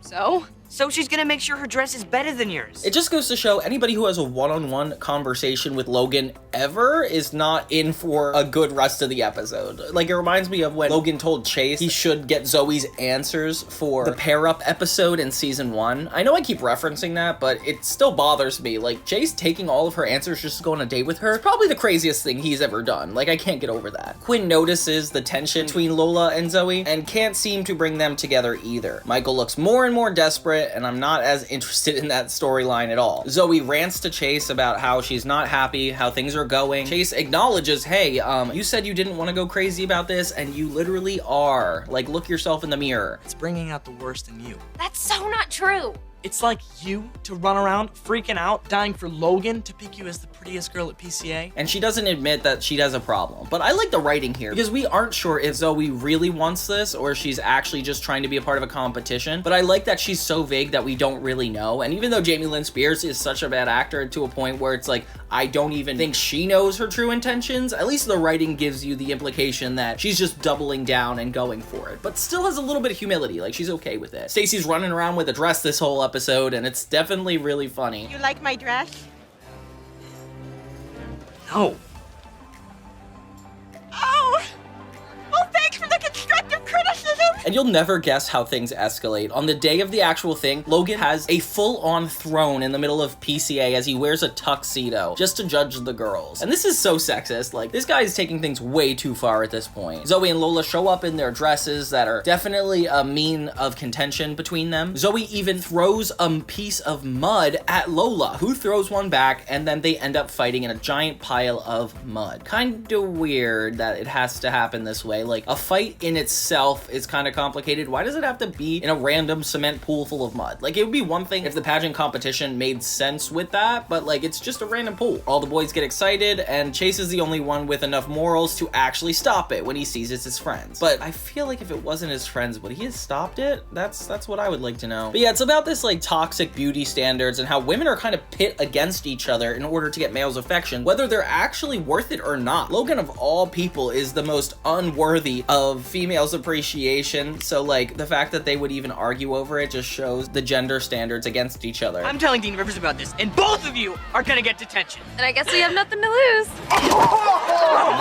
So? So she's gonna make sure her dress is better than yours. It just goes to show anybody who has a one-on-one conversation with Logan ever is not in for a good rest of the episode. Like, it reminds me of when Logan told Chase he should get Zoey's answers for the pair-up episode in season 1. I know I keep referencing that, but it still bothers me. Like, Chase taking all of her answers just to go on a date with her is probably the craziest thing he's ever done. Like, I can't get over that. Quinn notices the tension between Lola and Zoey and can't seem to bring them together either. Michael looks more and more desperate, and I'm not as interested in that storyline at all. Zoey rants to Chase about how she's not happy, how things are going. Chase acknowledges, hey, you said you didn't want to go crazy about this, and you literally are. Like, look yourself in the mirror. It's bringing out the worst in you. That's so not true. It's like you to run around freaking out, dying for Logan to pick you as the prettiest girl at PCA. And she doesn't admit that she has a problem. But I like the writing here because we aren't sure if Zoey really wants this or she's actually just trying to be a part of a competition. But I like that she's so vague that we don't really know. And even though Jaime Lynn Spears is such a bad actor to a point where it's like, I don't even think she knows her true intentions, at least the writing gives you the implication that she's just doubling down and going for it. But still has a little bit of humility, like she's okay with it. Stacy's running around with a dress this whole episode and it's definitely really funny. You like my dress? No. Oh! Well, thanks for the constructive criticism! And you'll never guess how things escalate. On the day of the actual thing, Logan has a full-on throne in the middle of PCA as he wears a tuxedo just to judge the girls. And this is so sexist. Like, this guy is taking things way too far at this point. Zoey and Lola show up in their dresses that are definitely a mean of contention between them. Zoey even throws a piece of mud at Lola, who throws one back, and then they end up fighting in a giant pile of mud. Kinda weird that it has to happen this way. Like, a fight in itself is kind of complicated. Why does it have to be in a random cement pool full of mud? Like, it would be one thing if the pageant competition made sense with that, but like, it's just a random pool. All the boys get excited, and Chase is the only one with enough morals to actually stop it when he sees it's his friends. But I feel like if it wasn't his friends, would he have stopped it? That's what I would like to know. But yeah, it's about this like toxic beauty standards and how women are kind of pit against each other in order to get males' affection, whether they're actually worth it or not. Logan, of all people, is the most unworthy of females' appreciation. So like, the fact that they would even argue over it just shows the gender standards against each other. I'm telling Dean Rivers about this, and both of you are gonna get detention. And I guess we have nothing to lose.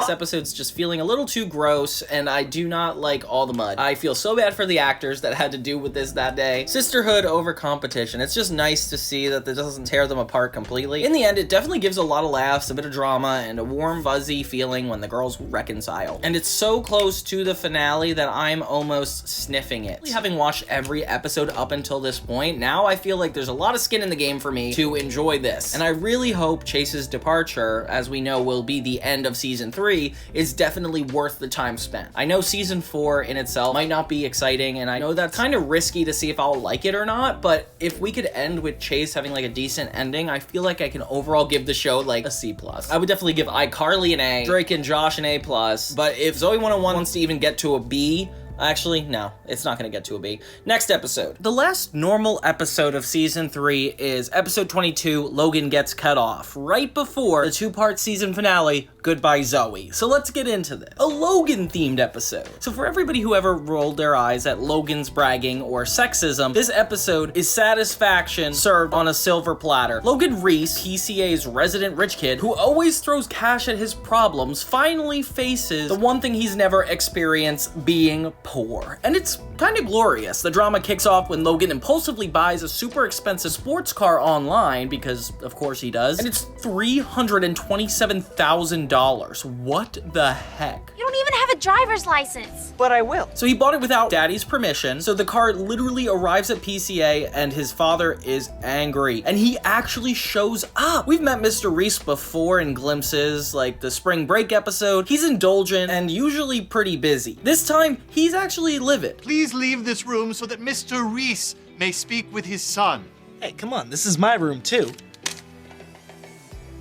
This episode's just feeling a little too gross, and I do not like all the mud. I feel so bad for the actors that had to do with this that day. Sisterhood over competition. It's just nice to see that this doesn't tear them apart completely. In the end, it definitely gives a lot of laughs, a bit of drama, and a warm, fuzzy feeling when the girls reconcile. And it's so close to the finale that I'm almost sniffing it. Having watched every episode up until this point, now I feel like there's a lot of skin in the game for me to enjoy this. And I really hope Chase's departure, as we know will be the end of season 3, is definitely worth the time spent. I know season 4 in itself might not be exciting, and I know that's kind of risky to see if I'll like it or not, but if we could end with Chase having like a decent ending, I feel like I can overall give the show like a C+. I would definitely give iCarly an A, Drake and Josh an A+, but if Zoey 101 wants to even get to a B, actually, no, it's not gonna get to a B. Next episode. The last normal episode of season 3 is episode 22, Logan Gets Cut Off, right before the 2-part season finale, Goodbye Zoey. So let's get into this. A Logan-themed episode. So for everybody who ever rolled their eyes at Logan's bragging or sexism, this episode is satisfaction served on a silver platter. Logan Reese, PCA's resident rich kid, who always throws cash at his problems, finally faces the one thing he's never experienced, being poor. And it's kind of glorious. The drama kicks off when Logan impulsively buys a super expensive sports car online, because of course he does, and it's $327,000. What the heck? You don't even have a driver's license. But I will. So he bought it without daddy's permission, so the car literally arrives at PCA and his father is angry. And he actually shows up. We've met Mr. Reese before in glimpses, like the spring break episode. He's indulgent and usually pretty busy. This time, he's actually livid. Please leave this room so that Mr. Reese may speak with his son. Hey, come on, this is my room too.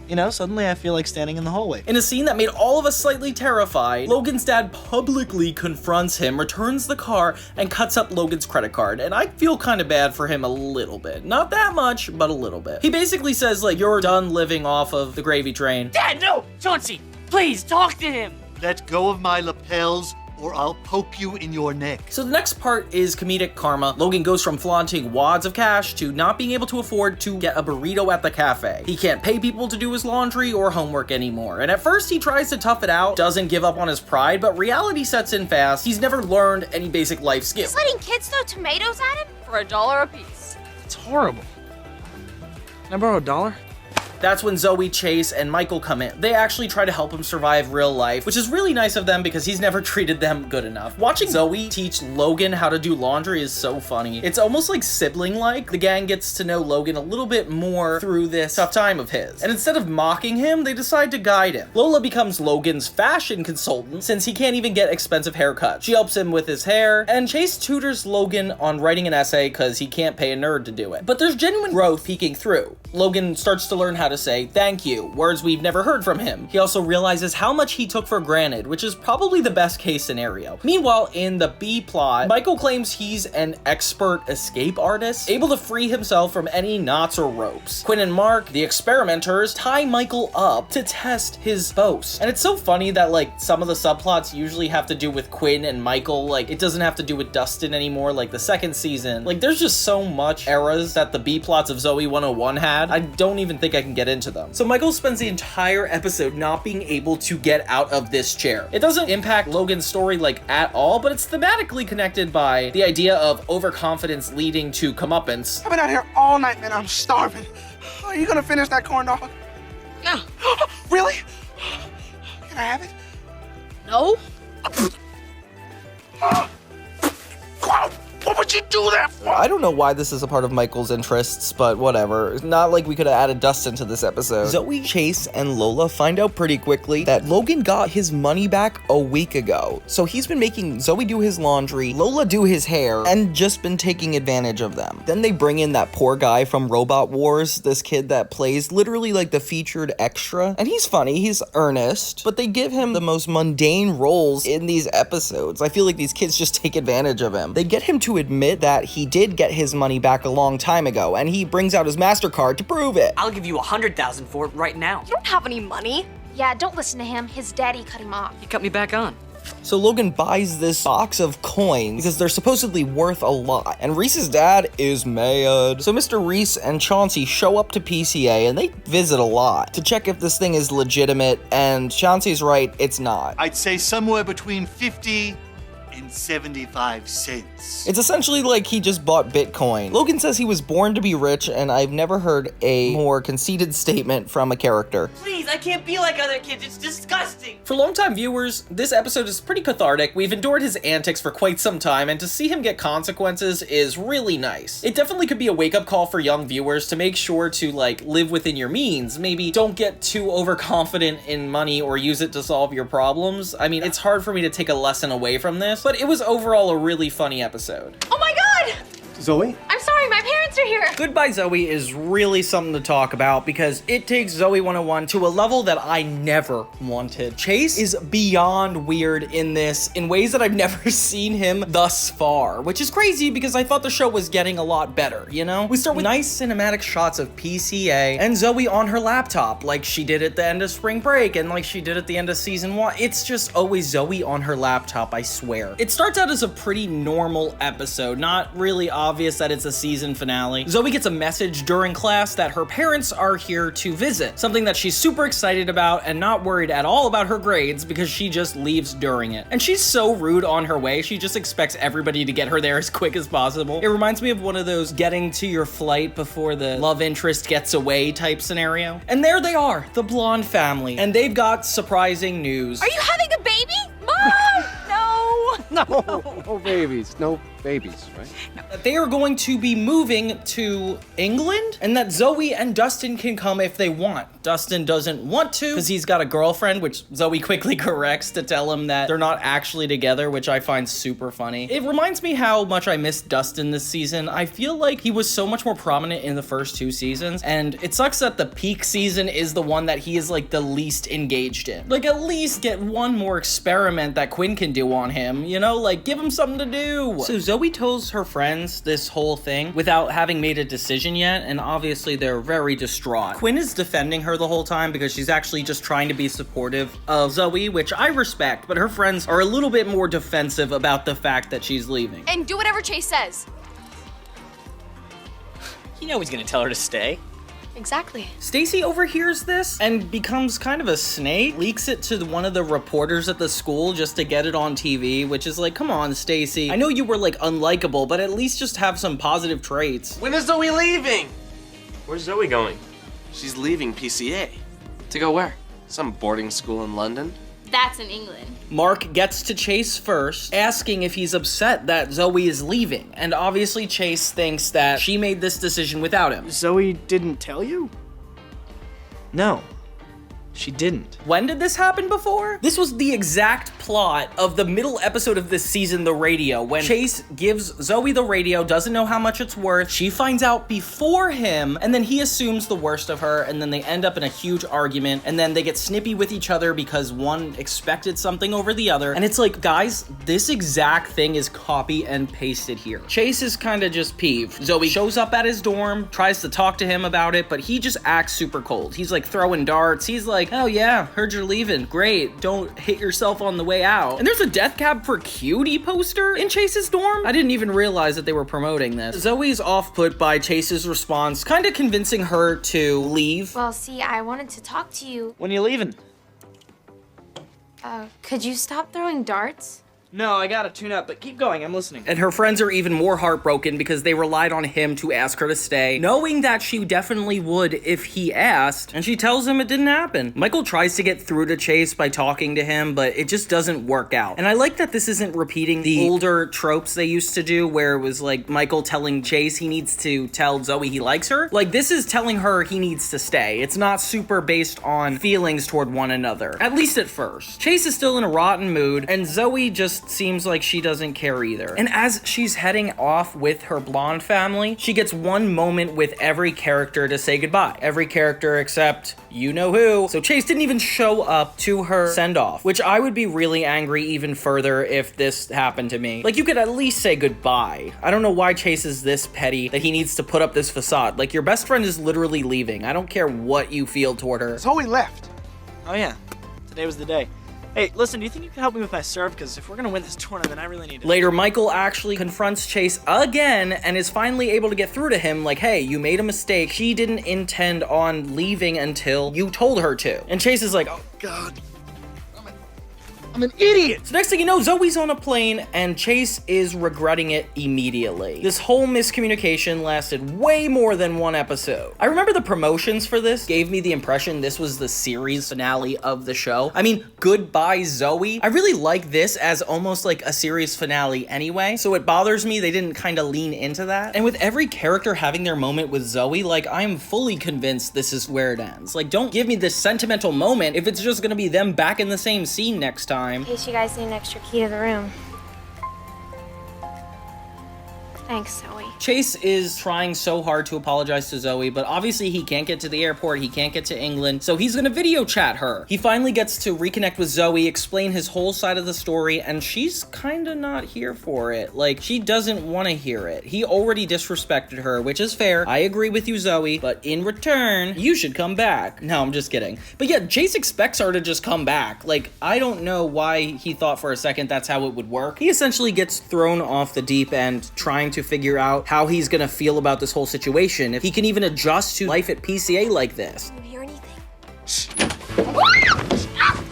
You know, suddenly I feel like standing in the hallway. In a scene that made all of us slightly terrified, Logan's dad publicly confronts him, returns the car, and cuts up Logan's credit card. And I feel kind of bad for him a little bit. Not that much, but a little bit. He basically says, like, you're done living off of the gravy train. Dad, no! Chauncey, please talk to him! Let go of my lapels, or I'll poke you in your neck. So the next part is comedic karma. Logan goes from flaunting wads of cash to not being able to afford to get a burrito at the cafe. He can't pay people to do his laundry or homework anymore. And at first he tries to tough it out, doesn't give up on his pride, but reality sets in fast. He's never learned any basic life skills. He's letting kids throw tomatoes at him? For $1 a piece. It's horrible. Can I borrow $1? That's when Zoey, Chase, and Michael come in. They actually try to help him survive real life, which is really nice of them because he's never treated them good enough. Watching Zoey teach Logan how to do laundry is so funny. It's almost like sibling-like. The gang gets to know Logan a little bit more through this tough time of his. And instead of mocking him, they decide to guide him. Lola becomes Logan's fashion consultant since he can't even get expensive haircuts. She helps him with his hair, and Chase tutors Logan on writing an essay because he can't pay a nerd to do it. But there's genuine growth peeking through. Logan starts to learn how to say thank you, words we've never heard from him. He also realizes how much he took for granted, which is probably the best case scenario. Meanwhile, in the B plot, Michael claims he's an expert escape artist, able to free himself from any knots or ropes. Quinn and Mark, the experimenters, tie Michael up to test his boast. And it's so funny that like some of the subplots usually have to do with Quinn and Michael, like it doesn't have to do with Dustin anymore, like the second season. Like there's just so much eras that the B plots of Zoey 101 had. I don't even think I can get into them. So Michael spends the entire episode not being able to get out of this chair. It doesn't impact Logan's story like at all, but it's thematically connected by the idea of overconfidence leading to comeuppance. I've been out here all night, man. I'm starving. Are you gonna finish that corn dog? No. Really? Can I have it? No. What would you do that for? I don't know why this is a part of Michael's interests, but whatever. It's not like we could have added Dustin to this episode. Zoey, Chase, and Lola find out pretty quickly that Logan got his money back a week ago. So he's been making Zoey do his laundry, Lola do his hair, and just been taking advantage of them. Then they bring in that poor guy from Robot Wars, this kid that plays literally like the featured extra. And he's funny, he's earnest, but they give him the most mundane roles in these episodes. I feel like these kids just take advantage of him. They get him to admit that he did get his money back a long time ago, and he brings out his MasterCard to prove it. I'll give you $100,000 for it right now. You don't have any money. Yeah, don't listen to him. His daddy cut him off. He cut me back on. So Logan buys this box of coins because they're supposedly worth a lot, and Reese's dad is mad. So Mr. Reese and Chauncey show up to PCA and they visit a lot to check if this thing is legitimate, and Chauncey's right, it's not. I'd say somewhere between 50 and 75 cents. It's essentially like he just bought Bitcoin. Logan says he was born to be rich, and I've never heard a more conceited statement from a character. Please, I can't be like other kids. It's disgusting. For longtime viewers, this episode is pretty cathartic. We've endured his antics for quite some time, and to see him get consequences is really nice. It definitely could be a wake-up call for young viewers to make sure to, like, live within your means. Maybe don't get too overconfident in money or use it to solve your problems. I mean, it's hard for me to take a lesson away from this, but it was overall a really funny episode. Oh my god! Zoey? I'm sorry, my parents are here. Goodbye Zoey is really something to talk about because it takes Zoey 101 to a level that I never wanted. Chase is beyond weird in this in ways that I've never seen him thus far, which is crazy because I thought the show was getting a lot better, you know? We start with nice cinematic shots of PCA and Zoey on her laptop like she did at the end of Spring Break and like she did at the end of season 1. It's just always Zoey on her laptop, I swear. It starts out as a pretty normal episode, not really obvious that it's a season finale. Zoey gets a message during class that her parents are here to visit, something that she's super excited about and not worried at all about her grades because she just leaves during it. And she's so rude on her way, she just expects everybody to get her there as quick as possible. It reminds me of one of those getting to your flight before the love interest gets away type scenario. And there they are, the blonde family, and they've got surprising news. Are you having a baby? Mom! No babies, no babies, right? That they are going to be moving to England and that Zoey and Dustin can come if they want. Dustin doesn't want to because he's got a girlfriend, which Zoey quickly corrects to tell him that they're not actually together, which I find super funny. It reminds me how much I missed Dustin this season. I feel like he was so much more prominent in the first 2 seasons, and it sucks that the peak season is the one that he is like the least engaged in. Like at least get one more experiment that Quinn can do on him, you know, like give him something to do. So Zoey tells her friends this whole thing without having made a decision yet, and obviously they're very distraught. Quinn is defending her the whole time because she's actually just trying to be supportive of Zoey, which I respect, but her friends are a little bit more defensive about the fact that she's leaving. And do whatever Chase says. You know he's gonna tell her to stay. Exactly. Stacy overhears this and becomes kind of a snake, leaks it to one of the reporters at the school just to get it on TV, which is like, come on, Stacy. I know you were like unlikable, but at least just have some positive traits. When is Zoey leaving? Where's Zoey going? She's leaving PCA. To go where? Some boarding school in London. That's in England. Mark gets to Chase first, asking if he's upset that Zoey is leaving. And obviously Chase thinks that she made this decision without him. Zoey didn't tell you? No, she didn't. When did this happen before? This was the exact plot of the middle episode of this season, The Radio, when Chase gives Zoey the radio, doesn't know how much it's worth. She finds out before him, and then he assumes the worst of her, and then they end up in a huge argument, and then they get snippy with each other because one expected something over the other. And it's like, guys, this exact thing is copy and pasted here. Chase is kind of just peeved. Zoey shows up at his dorm, tries to talk to him about it, but he just acts super cold. He's like throwing darts. He's like, oh yeah, heard you're leaving. Great. Don't hit yourself on the way out. And there's a Death Cab for Cutie poster in Chase's dorm. I didn't even realize that they were promoting this. Zoey's off put by Chase's response, kind of convincing her to leave. Well, see, I wanted to talk to you. When you leaving? Could you stop throwing darts? No, I gotta tune up, but keep going, I'm listening. And her friends are even more heartbroken because they relied on him to ask her to stay, knowing that she definitely would if he asked, and she tells him it didn't happen. Michael tries to get through to Chase by talking to him, but it just doesn't work out. And I like that this isn't repeating the older tropes they used to do, where it was like Michael telling Chase he needs to tell Zoey he likes her. Like, this is telling her he needs to stay. It's not super based on feelings toward one another, at least at first. Chase is still in a rotten mood, and Zoey just seems like she doesn't care either. And as she's heading off with her blonde family, she gets one moment with every character to say goodbye. Every character except you know who. So Chase didn't even show up to her send-off, which I would be really angry even further if this happened to me. Like, you could at least say goodbye. I don't know why Chase is this petty that he needs to put up this facade. Like, your best friend is literally leaving. I don't care what you feel toward her. Zoey left. Oh yeah, today was the day. Hey, listen, do you think you can help me with my serve? Because if we're gonna win this tournament, I really need it. Later, Michael actually confronts Chase again and is finally able to get through to him like, hey, you made a mistake. She didn't intend on leaving until you told her to. And Chase is like, oh God, I'm an idiot. So next thing you know, Zoey's on a plane and Chase is regretting it immediately. This whole miscommunication lasted way more than one episode. I remember the promotions for this gave me the impression this was the series finale of the show. I mean, Goodbye Zoey. I really like this as almost like a series finale anyway, so it bothers me they didn't kind of lean into that. And with every character having their moment with Zoey, like, I'm fully convinced this is where it ends. Like, don't give me this sentimental moment if it's just gonna be them back in the same scene next time. In case you guys need an extra key to the room. Thanks, Zoey. Chase is trying so hard to apologize to Zoey, but obviously he can't get to the airport, he can't get to England, so he's gonna video chat her. He finally gets to reconnect with Zoey, explain his whole side of the story, and she's kinda not here for it. Like, she doesn't wanna hear it. He already disrespected her, which is fair. I agree with you, Zoey, but in return, you should come back. No, I'm just kidding. But yeah, Chase expects her to just come back. Like, I don't know why he thought for a second that's how it would work. He essentially gets thrown off the deep end trying to figure out how he's gonna feel about this whole situation, if he can even adjust to life at PCA like this. You hear anything?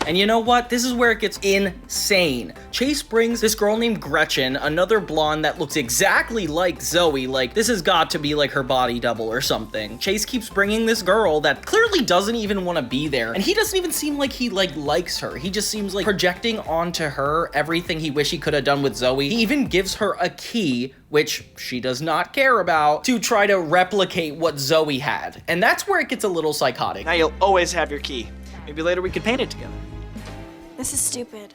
And you know what? This is where it gets insane. Chase brings this girl named Gretchen, another blonde that looks exactly like Zoey. Like, this has got to be like her body double or something. Chase keeps bringing this girl that clearly doesn't even want to be there. And he doesn't even seem like he likes her. He just seems like projecting onto her everything he wish he could have done with Zoey. He even gives her a key, which she does not care about, to try to replicate what Zoey had. And that's where it gets a little psychotic. Now you'll always have your key. Maybe later we could paint it together. This is stupid.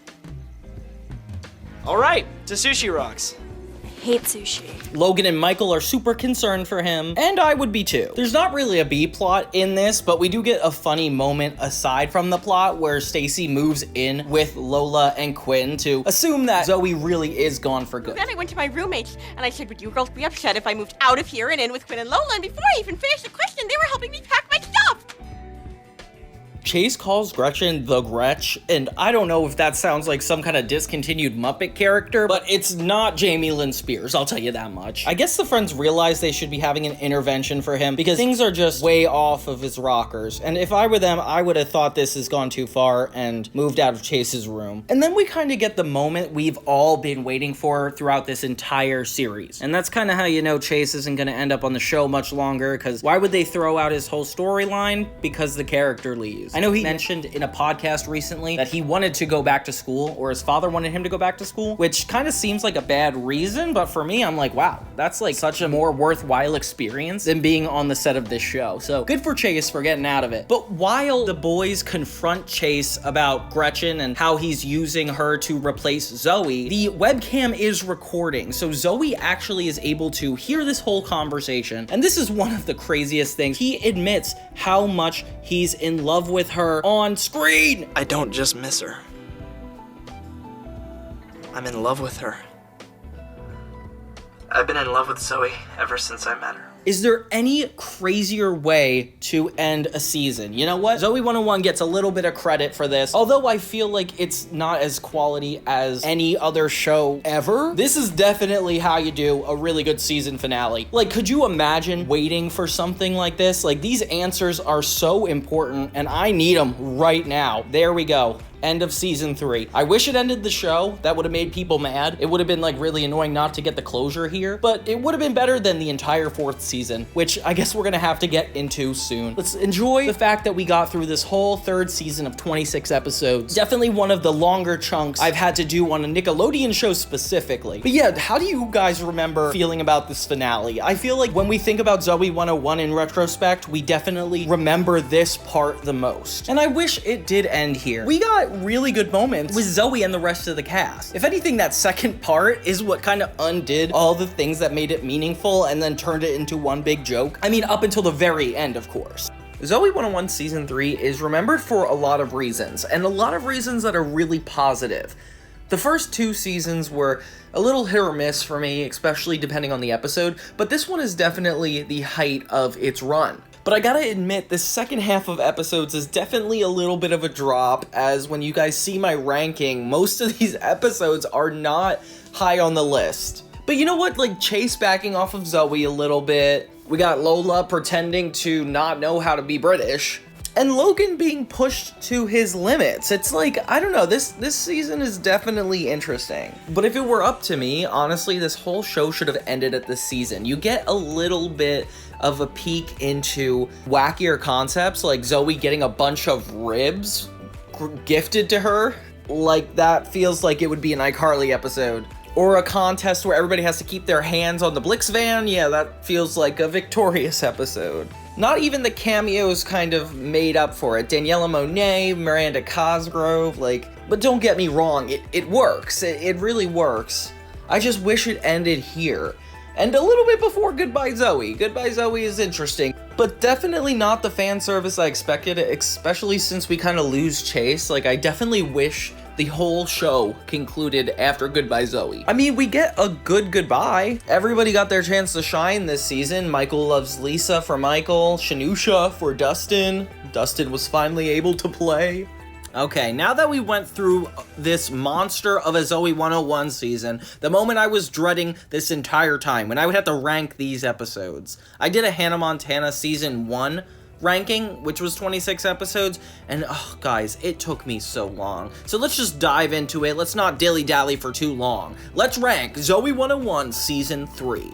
All right, to Sushi Rocks. I hate sushi. Logan and Michael are super concerned for him, and I would be too. There's not really a B plot in this, but we do get a funny moment aside from the plot where Stacy moves in with Lola and Quinn to assume that Zoey really is gone for good. Then I went to my roommates and I said, would you girls be upset if I moved out of here and in with Quinn and Lola? And before I even finished the question, they were helping me pack my stuff. Chase calls Gretchen the Gretch, and I don't know if that sounds like some kind of discontinued Muppet character, but it's not Jaime Lynn Spears, I'll tell you that much. I guess the friends realize they should be having an intervention for him because things are just way off of his rockers, and if I were them, I would have thought this has gone too far and moved out of Chase's room. And then we kind of get the moment we've all been waiting for throughout this entire series, and that's kind of how you know Chase isn't going to end up on the show much longer, because why would they throw out his whole storyline? Because the character leaves. I know he mentioned in a podcast recently that he wanted to go back to school, or his father wanted him to go back to school, which kind of seems like a bad reason, but for me, I'm like, wow, that's like such a more worthwhile experience than being on the set of this show. So good for Chase for getting out of it. But while the boys confront Chase about Gretchen and how he's using her to replace Zoey, the webcam is recording, so Zoey actually is able to hear this whole conversation, and this is one of the craziest things. He admits how much he's in love with her on screen. I don't just miss her. I'm in love with her. I've been in love with Zoey ever since I met her. Is there any crazier way to end a season? You know what? Zoey 101 gets a little bit of credit for this, although I feel like it's not as quality as any other show ever. This is definitely how you do a really good season finale. Like, could you imagine waiting for something like this? Like, these answers are so important, and I need them right now. There we go. End of season 3. I wish it ended the show. That would have made people mad. It would have been like really annoying not to get the closure here, but it would have been better than the entire 4th season, which I guess we're gonna have to get into soon. Let's enjoy the fact that we got through this whole 3rd season of 26 episodes. Definitely one of the longer chunks I've had to do on a Nickelodeon show specifically. But yeah, how do you guys remember feeling about this finale? I feel like when we think about Zoey 101 in retrospect, we definitely remember this part the most. And I wish it did end here. We got really good moments with Zoey and the rest of the cast. If anything, that second part is what kind of undid all the things that made it meaningful and then turned it into one big joke. I mean, up until the very end, of course. Zoey 101 Season 3 is remembered for a lot of reasons, and a lot of reasons that are really positive. The first 2 seasons were a little hit or miss for me, especially depending on the episode, but this one is definitely the height of its run. But I gotta admit, the second half of episodes is definitely a little bit of a drop, as when you guys see my ranking, most of these episodes are not high on the list. But you know what, like Chase backing off of Zoey a little bit, we got Lola pretending to not know how to be British, and Logan being pushed to his limits. It's like, I don't know, this season is definitely interesting. But if it were up to me, honestly, this whole show should have ended at this season. You get a little bit of a peek into wackier concepts, like Zoey getting a bunch of ribs gifted to her. Like, that feels like it would be an iCarly episode. Or a contest where everybody has to keep their hands on the Blix van. Yeah, that feels like a Victorious episode. Not even the cameos kind of made up for it. Daniela Monet, Miranda Cosgrove, but don't get me wrong, it works. It really works. I just wish it ended here. And a little bit before Goodbye Zoey. Goodbye Zoey is interesting, but definitely not the fan service I expected, especially since we kind of lose Chase. I definitely wish the whole show concluded after Goodbye Zoey. I mean, we get a good goodbye. Everybody got their chance to shine this season. Michael loves Lisa for Michael, Shanusha for Dustin. Dustin was finally able to play. Okay, now that we went through this monster of a Zoey 101 season, the moment I was dreading this entire time, when I would have to rank these episodes. I did a Hannah Montana Season 1 ranking, which was 26 episodes, and oh guys, it took me so long. So let's just dive into it. Let's not dilly-dally for too long. Let's rank Zoey 101 Season 3.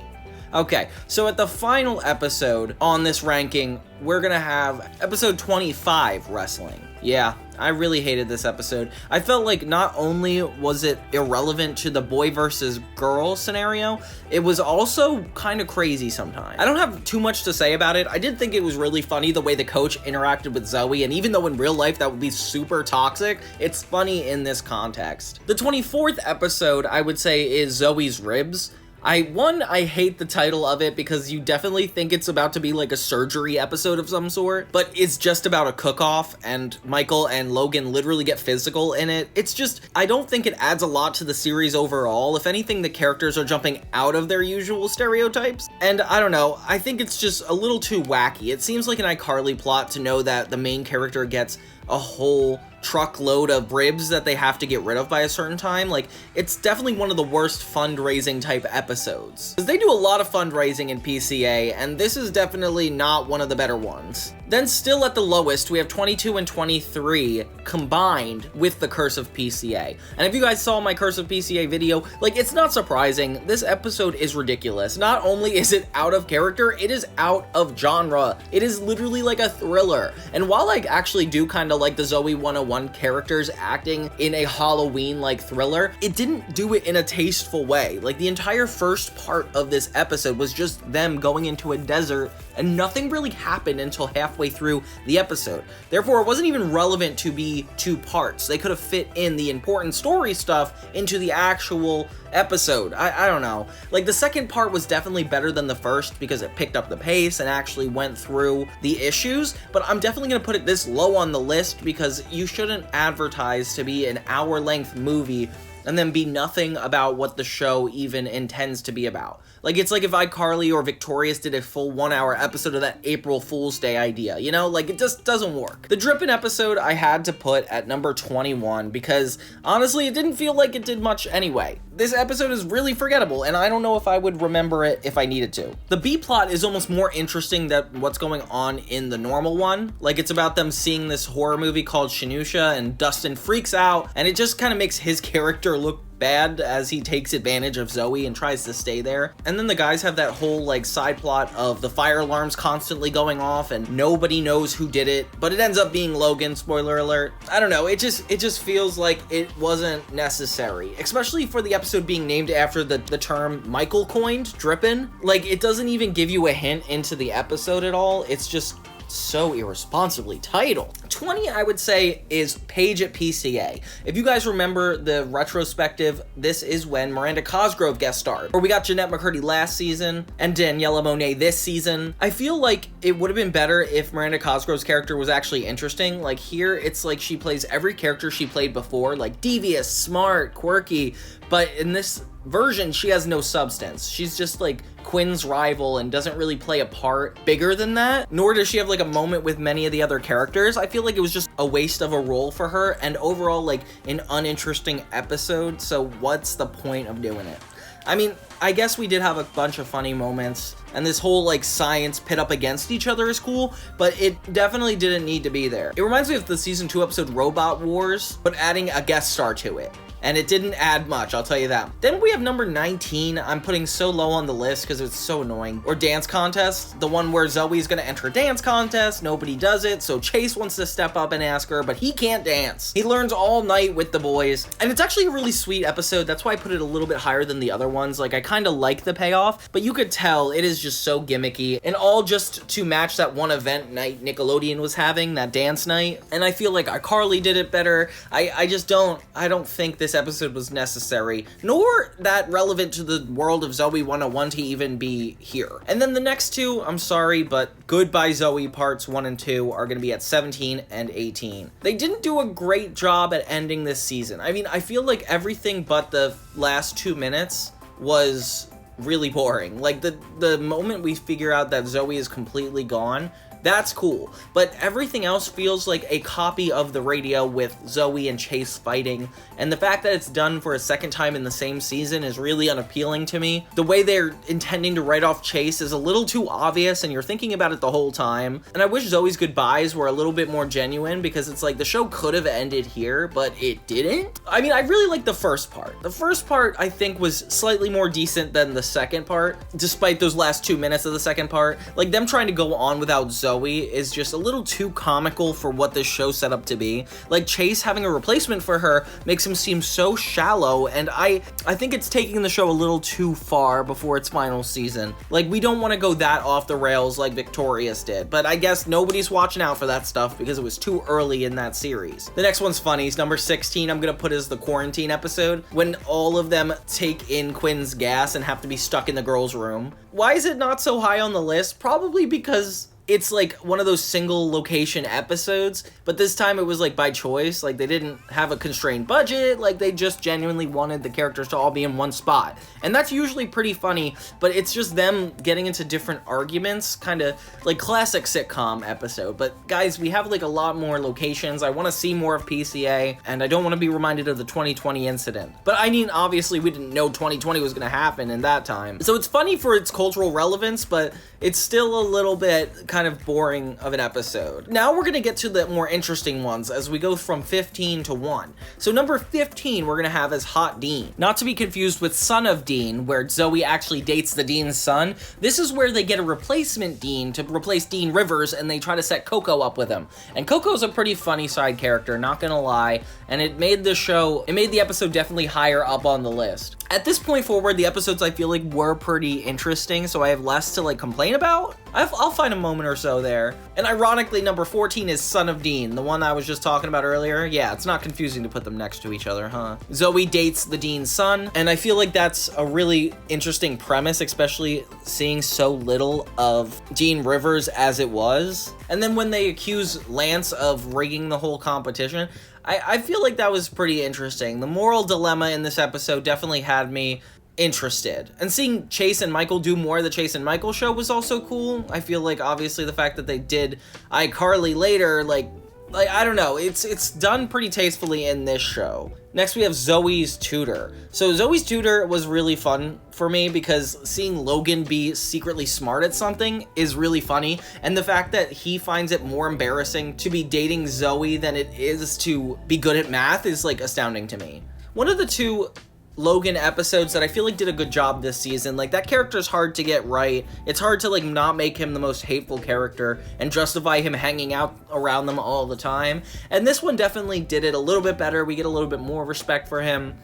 Okay, so at the final episode on this ranking, we're gonna have episode 25, Wrestling. Yeah, I really hated this episode. I felt like not only was it irrelevant to the boy versus girl scenario, it was also kind of crazy sometimes. I don't have too much to say about it. I did think it was really funny the way the coach interacted with Zoey, and even though in real life that would be super toxic, it's funny in this context. The 24th episode, I would say, is Zoey's Ribs. I hate the title of it because you definitely think it's about to be like a surgery episode of some sort, but it's just about a cook-off and Michael and Logan literally get physical in it. It's just, I don't think it adds a lot to the series overall. If anything, the characters are jumping out of their usual stereotypes. And I don't know, I think it's just a little too wacky. It seems like an iCarly plot to know that the main character gets a whole truckload of ribs that they have to get rid of by a certain time. Like, it's definitely one of the worst fundraising type episodes. Because they do a lot of fundraising in PCA, and this is definitely not one of the better ones. Then still at the lowest, we have 22 and 23 combined with the Curse of PCA. And if you guys saw my Curse of PCA video, like, it's not surprising. This episode is ridiculous. Not only is it out of character, it is out of genre. It is literally like a thriller. And while I actually do kind of like the Zoey 101 characters acting in a Halloween-like thriller, it didn't do it in a tasteful way. Like, the entire first part of this episode was just them going into a desert, and nothing really happened until halfway through the episode. Therefore, it wasn't even relevant to be 2 parts. They could have fit in the important story stuff into the actual episode. I don't know. Like, the second part was definitely better than the first because it picked up the pace and actually went through the issues, but I'm definitely going to put it this low on the list because you shouldn't advertise to be an hour-length movie and then be nothing about what the show even intends to be about. Like, it's like if iCarly or Victorious did a full 1-hour episode of that April Fool's Day idea, you know? Like, it just doesn't work. The Drippin episode I had to put at number 21 because, honestly, it didn't feel like it did much anyway. This episode is really forgettable, and I don't know if I would remember it if I needed to. The B-plot is almost more interesting than what's going on in the normal one. Like, it's about them seeing this horror movie called Shanusha, and Dustin freaks out, and it just kind of makes his character look bad as he takes advantage of Zoey and tries to stay there. And then the guys have that whole like side plot of the fire alarms constantly going off and nobody knows who did it, but it ends up being Logan, spoiler alert. I don't know, it just feels like it wasn't necessary, especially for the episode being named after the term Michael coined, Drippin. Like, it doesn't even give you a hint into the episode at all. It's just so irresponsibly titled. 20, I would say, is Paige at PCA. If you guys remember the retrospective, this is when Miranda Cosgrove guest starred, or we got Jeanette McCurdy last season and Daniela Monet this season. I feel like it would have been better if Miranda Cosgrove's character was actually interesting. Like, here, it's like she plays every character she played before, like devious, smart, quirky, but in this version, she has no substance. She's just like Quinn's rival and doesn't really play a part bigger than that, nor does she have like a moment with many of the other characters. I feel like it was just a waste of a role for her and overall like an uninteresting episode, so what's the point of doing it? I mean, I guess we did have a bunch of funny moments, and this whole like science pit up against each other is cool, but it definitely didn't need to be there. It reminds me of the season 2 episode Robot Wars, but adding a guest star to it. And it didn't add much, I'll tell you that. Then we have number 19, I'm putting so low on the list because it's so annoying. Or Dance Contest, the one where Zoey's gonna enter a dance contest, nobody does it, so Chase wants to step up and ask her, but he can't dance. He learns all night with the boys, and it's actually a really sweet episode, that's why I put it a little bit higher than the other ones. Like, I kind of like the payoff, but you could tell it is just so gimmicky, and all just to match that one event night Nickelodeon was having, that dance night, and I feel like iCarly did it better. I don't think this episode was necessary, nor that relevant to the world of Zoey 101 to even be here. And then the next two, I'm sorry, but Goodbye Zoey parts 1 and 2 are gonna be at 17 and 18. They didn't do a great job at ending this season. I mean, I feel like everything but the last 2 minutes was really boring. Like, the moment we figure out that Zoey is completely gone, that's cool, but everything else feels like a copy of the radio with Zoey and Chase fighting, and the fact that it's done for a second time in the same season is really unappealing to me. The way they're intending to write off Chase is a little too obvious, and you're thinking about it the whole time, and I wish Zoey's goodbyes were a little bit more genuine, because it's like the show could have ended here, but it didn't. I mean, I really like the first part. The first part, I think, was slightly more decent than the second part, despite those last 2 minutes of the second part. Like, them trying to go on without Zoey Zoey is just a little too comical for what this show set up to be. Like, Chase having a replacement for her makes him seem so shallow, and I think it's taking the show a little too far before its final season. Like, we don't want to go that off the rails like Victorious did, but I guess nobody's watching out for that stuff because it was too early in that series. The next one's funny. It's number 16 I'm gonna put as the quarantine episode, when all of them take in Quinn's gas and have to be stuck in the girls' room. Why is it not so high on the list? Probably because it's like one of those single location episodes, but this time it was like by choice. Like, they didn't have a constrained budget, like they just genuinely wanted the characters to all be in one spot. And that's usually pretty funny, but it's just them getting into different arguments, kind of like classic sitcom episode. But guys, we have like a lot more locations. I want to see more of PCA, and I don't want to be reminded of the 2020 incident. But I mean, obviously we didn't know 2020 was going to happen in that time. So it's funny for its cultural relevance, but it's still a little bit kind of boring of an episode. Now we're gonna get to the more interesting ones as we go from 15 to 1. So number 15 we're gonna have as Hot Dean. Not to be confused with Son of Dean, where Zoey actually dates the Dean's son. This is where they get a replacement Dean to replace Dean Rivers, and they try to set Coco up with him. And Coco's a pretty funny side character, not gonna lie, and it made the episode definitely higher up on the list. At this point forward, the episodes I feel like were pretty interesting, so I have less to like complain about. I'll find a moment or so there. And ironically, number 14 is Son of Dean, the one I was just talking about earlier. Yeah, it's not confusing to put them next to each other, huh? Zoey dates the Dean's son, and I feel like that's a really interesting premise, especially seeing so little of Dean Rivers as it was. And then when they accuse Lance of rigging the whole competition, I feel like that was pretty interesting. The moral dilemma in this episode definitely had me interested. And seeing Chase and Michael do more of the Chase and Michael show was also cool. I feel like obviously the fact that they did iCarly later, like I don't know, it's done pretty tastefully in this show. Next we have Zoey's tutor. So Zoey's tutor was really fun for me because seeing Logan be secretly smart at something is really funny, and the fact that he finds it more embarrassing to be dating Zoey than it is to be good at math is like astounding to me. One of the two Logan episodes that I feel like did a good job this season. Like, that character's hard to get right. It's hard to like not make him the most hateful character and justify him hanging out around them all the time. And this one definitely did it a little bit better. We get a little bit more respect for him.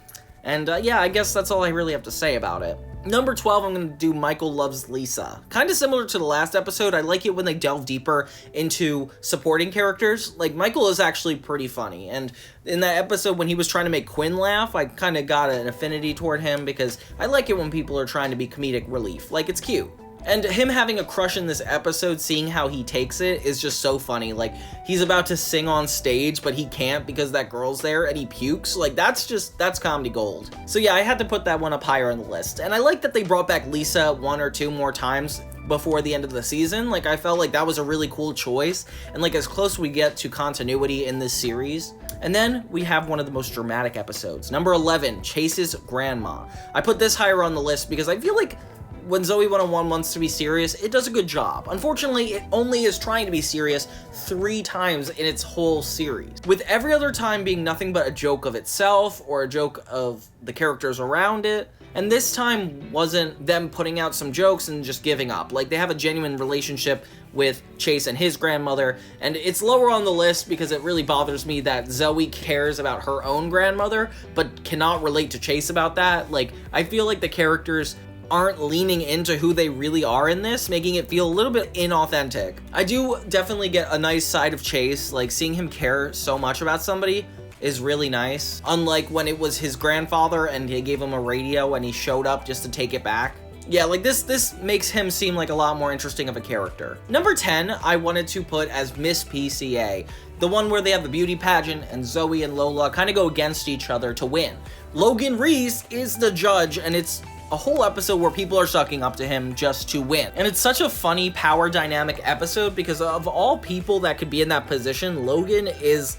And yeah, I guess that's all I really have to say about it. Number 12, I'm going to do Michael Loves Lisa. Kind of similar to the last episode, I like it when they delve deeper into supporting characters. Like, Michael is actually pretty funny, and in that episode when he was trying to make Quinn laugh, I kind of got an affinity toward him because I like it when people are trying to be comedic relief. Like, it's cute. And him having a crush in this episode, seeing how he takes it, is just so funny. Like, he's about to sing on stage, but he can't because that girl's there, and he pukes. Like, that's comedy gold. So yeah, I had to put that one up higher on the list. And I like that they brought back Lisa one or two more times before the end of the season. Like, I felt like that was a really cool choice, and like as close we get to continuity in this series. And then we have one of the most dramatic episodes. Number 11, Chase's Grandma. I put this higher on the list because I feel like when Zoey 101 wants to be serious, it does a good job. Unfortunately, it only is trying to be serious 3 times in its whole series, with every other time being nothing but a joke of itself or a joke of the characters around it. And this time wasn't them putting out some jokes and just giving up. Like, they have a genuine relationship with Chase and his grandmother, and it's lower on the list because it really bothers me that Zoey cares about her own grandmother, but cannot relate to Chase about that. Like, I feel like the characters aren't leaning into who they really are in this, making it feel a little bit inauthentic. I do definitely get a nice side of Chase, like seeing him care so much about somebody is really nice. Unlike when it was his grandfather and he gave him a radio and he showed up just to take it back. Yeah, like this makes him seem like a lot more interesting of a character. Number 10, I wanted to put as Miss PCA, the one where they have the beauty pageant and Zoey and Lola kind of go against each other to win. Logan Reese is the judge, and it's a whole episode where people are sucking up to him just to win. And it's such a funny power dynamic episode because of all people that could be in that position, Logan is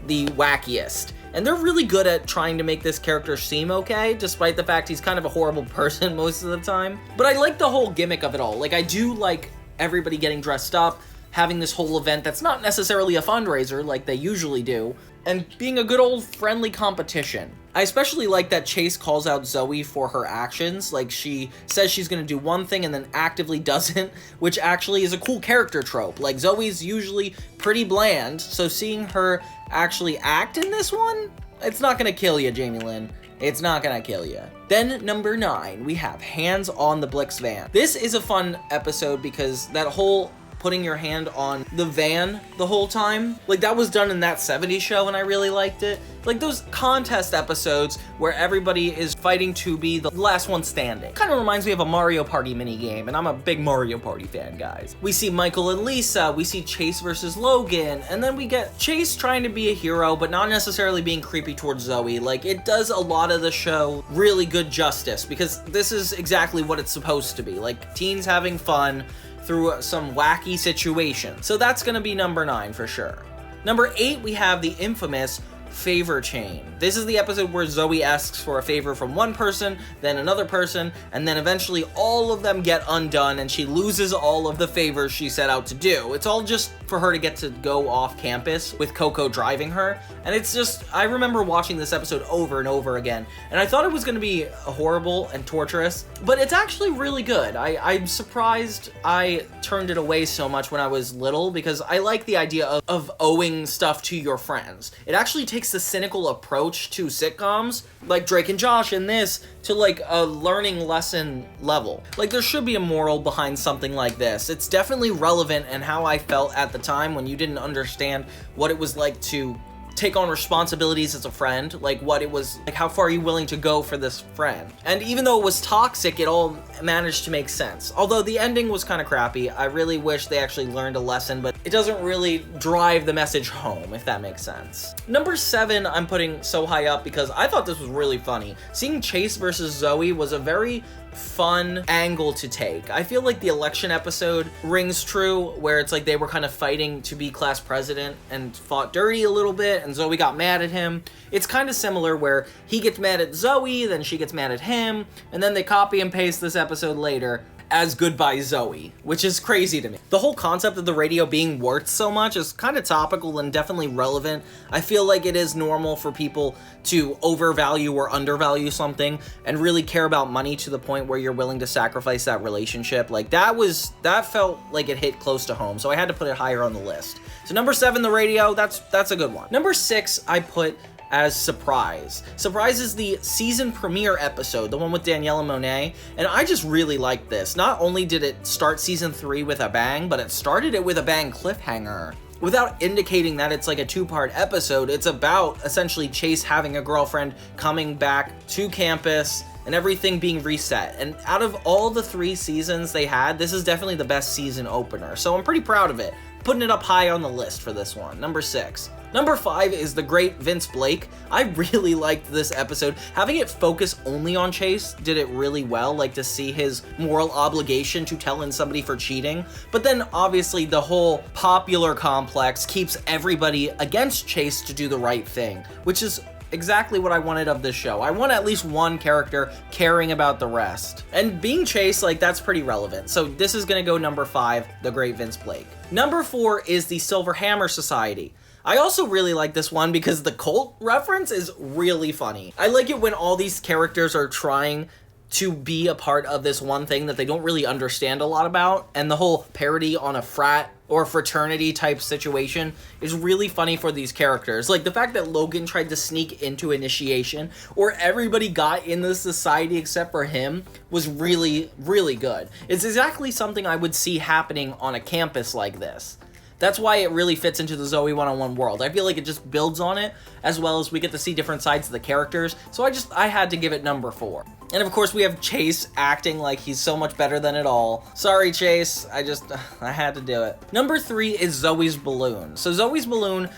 the wackiest. And they're really good at trying to make this character seem okay, despite the fact he's kind of a horrible person most of the time. But I like the whole gimmick of it all. Like, I do like everybody getting dressed up, having this whole event that's not necessarily a fundraiser like they usually do, and being a good old friendly competition. I especially like that Chase calls out Zoey for her actions. Like, she says she's gonna do one thing and then actively doesn't, which actually is a cool character trope. Like, Zoey's usually pretty bland, so seeing her actually act in this one, it's not gonna kill you, Jaime Lynn. It's not gonna kill you. Then number 9, we have Hands on the Blix Van. This is a fun episode because that whole putting your hand on the van the whole time, like, that was done in that 70s show and I really liked it. Like, those contest episodes where everybody is fighting to be the last one standing. Kind of reminds me of a Mario Party minigame, and I'm a big Mario Party fan, guys. We see Michael and Lisa, we see Chase versus Logan, and then we get Chase trying to be a hero, but not necessarily being creepy towards Zoey. Like, it does a lot of the show really good justice, because this is exactly what it's supposed to be. Like, teens having fun through some wacky situation. So that's gonna be number 9 for sure. Number 8, we have the infamous favor chain. This is the episode where Zoey asks for a favor from one person, then another person, and then eventually all of them get undone and she loses all of the favors she set out to do. It's all just for her to get to go off campus with Coco driving her, and it's just, I remember watching this episode over and over again, and I thought it was going to be horrible and torturous, but it's actually really good. I'm surprised I turned it away so much when I was little, because I like the idea of owing stuff to your friends. It actually takes the cynical approach to sitcoms, like Drake and Josh in this, to like a learning lesson level. Like, there should be a moral behind something like this. It's definitely relevant in how I felt at the time when you didn't understand what it was like to take on responsibilities as a friend, like what it was, like how far are you willing to go for this friend? And even though it was toxic, it all managed to make sense. Although the ending was kind of crappy, I really wish they actually learned a lesson, but it doesn't really drive the message home, if that makes sense. Number 7, I'm putting so high up because I thought this was really funny. Seeing Chase versus Zoey was a very fun angle to take. I feel like the election episode rings true, where it's like they were kind of fighting to be class president and fought dirty a little bit, and Zoey got mad at him. It's kind of similar where he gets mad at Zoey, then she gets mad at him, and then they copy and paste this episode later as Goodbye Zoey, which is crazy to me. The whole concept of the radio being worth so much is kind of topical and definitely relevant. I feel like it is normal for people to overvalue or undervalue something and really care about money to the point where you're willing to sacrifice that relationship. Like, that felt like it hit close to home, so I had to put it higher on the list. So number 7, the radio, that's a good one. Number 6, I put as Surprise. Surprise is the season premiere episode, the one with Daniela Monet, and I just really liked this. Not only did it start season 3 with a bang, but it started it with a bang cliffhanger. Without indicating that it's like a 2-part episode, it's about essentially Chase having a girlfriend, coming back to campus, and everything being reset. And out of all the 3 seasons they had, this is definitely the best season opener, so I'm pretty proud of it. Putting it up high on the list for this one. Number 6. Number 5 is the great Vince Blake. I really liked this episode. Having it focus only on Chase did it really well, like to see his moral obligation to telling somebody for cheating. But then obviously the whole popular complex keeps everybody against Chase to do the right thing, which is exactly what I wanted of this show. I want at least one character caring about the rest. And being Chase, like, that's pretty relevant. So this is gonna go number 5, the great Vince Blake. Number 4 is the Silver Hammer Society. I also really like this one because the cult reference is really funny. I like it when all these characters are trying to be a part of this one thing that they don't really understand a lot about, and the whole parody on a frat or fraternity type situation is really funny for these characters. Like the fact that Logan tried to sneak into initiation, or everybody got in the society except for him, was really, really good. It's exactly something I would see happening on a campus like this. That's why it really fits into the Zoey 101 world. I feel like it just builds on it, as well as we get to see different sides of the characters, so I had to give it number 4. And of course we have Chase acting like he's so much better than it all. Sorry Chase, I had to do it. Number 3 is Zoey's balloon. So Zoey's balloon,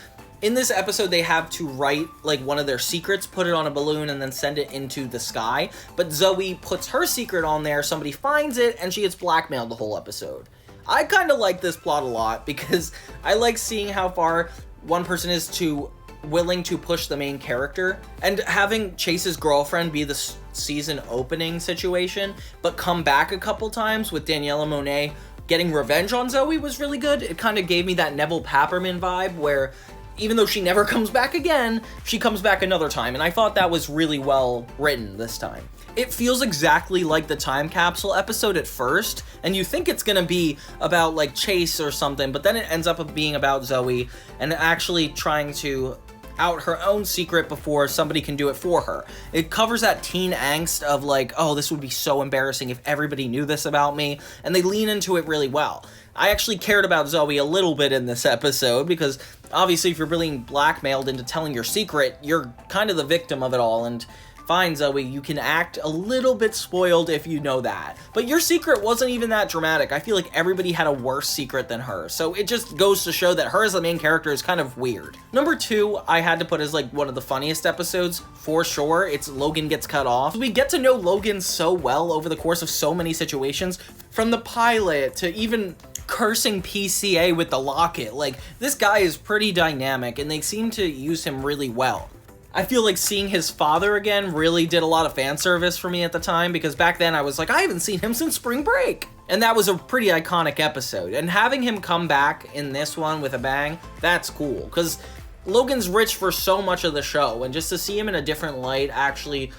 in this episode they have to write like one of their secrets, put it on a balloon, and then send it into the sky. But Zoey puts her secret on there, somebody finds it, and she gets blackmailed the whole episode. I kind of like this plot a lot because I like seeing how far one person is willing to push the main character, and having Chase's girlfriend be the season opening situation, but come back a couple times with Daniela Monet getting revenge on Zoey was really good. It kind of gave me that Neville Papperman vibe where even though she never comes back again, she comes back another time, and I thought that was really well written this time. It feels exactly like the time capsule episode at first, and you think it's gonna be about like Chase or something, but then it ends up being about Zoey and actually trying to out her own secret before somebody can do it for her. It covers that teen angst of like, oh, this would be so embarrassing if everybody knew this about me, and they lean into it really well. I actually cared about Zoey a little bit in this episode because obviously if you're being blackmailed into telling your secret, you're kind of the victim of it all, and fine, Zoey, you can act a little bit spoiled if you know that. But your secret wasn't even that dramatic. I feel like everybody had a worse secret than her. So it just goes to show that her as the main character is kind of weird. Number 2, I had to put as like one of the funniest episodes, for sure. It's Logan Gets Cut Off. We get to know Logan so well over the course of so many situations, from the pilot to even cursing PCA with the locket. Like, this guy is pretty dynamic, and they seem to use him really well. I feel like seeing his father again really did a lot of fan service for me at the time, because back then I was like, I haven't seen him since spring break. And that was a pretty iconic episode. And having him come back in this one with a bang, that's cool. Because Logan's rich for so much of the show, and just to see him in a different light actually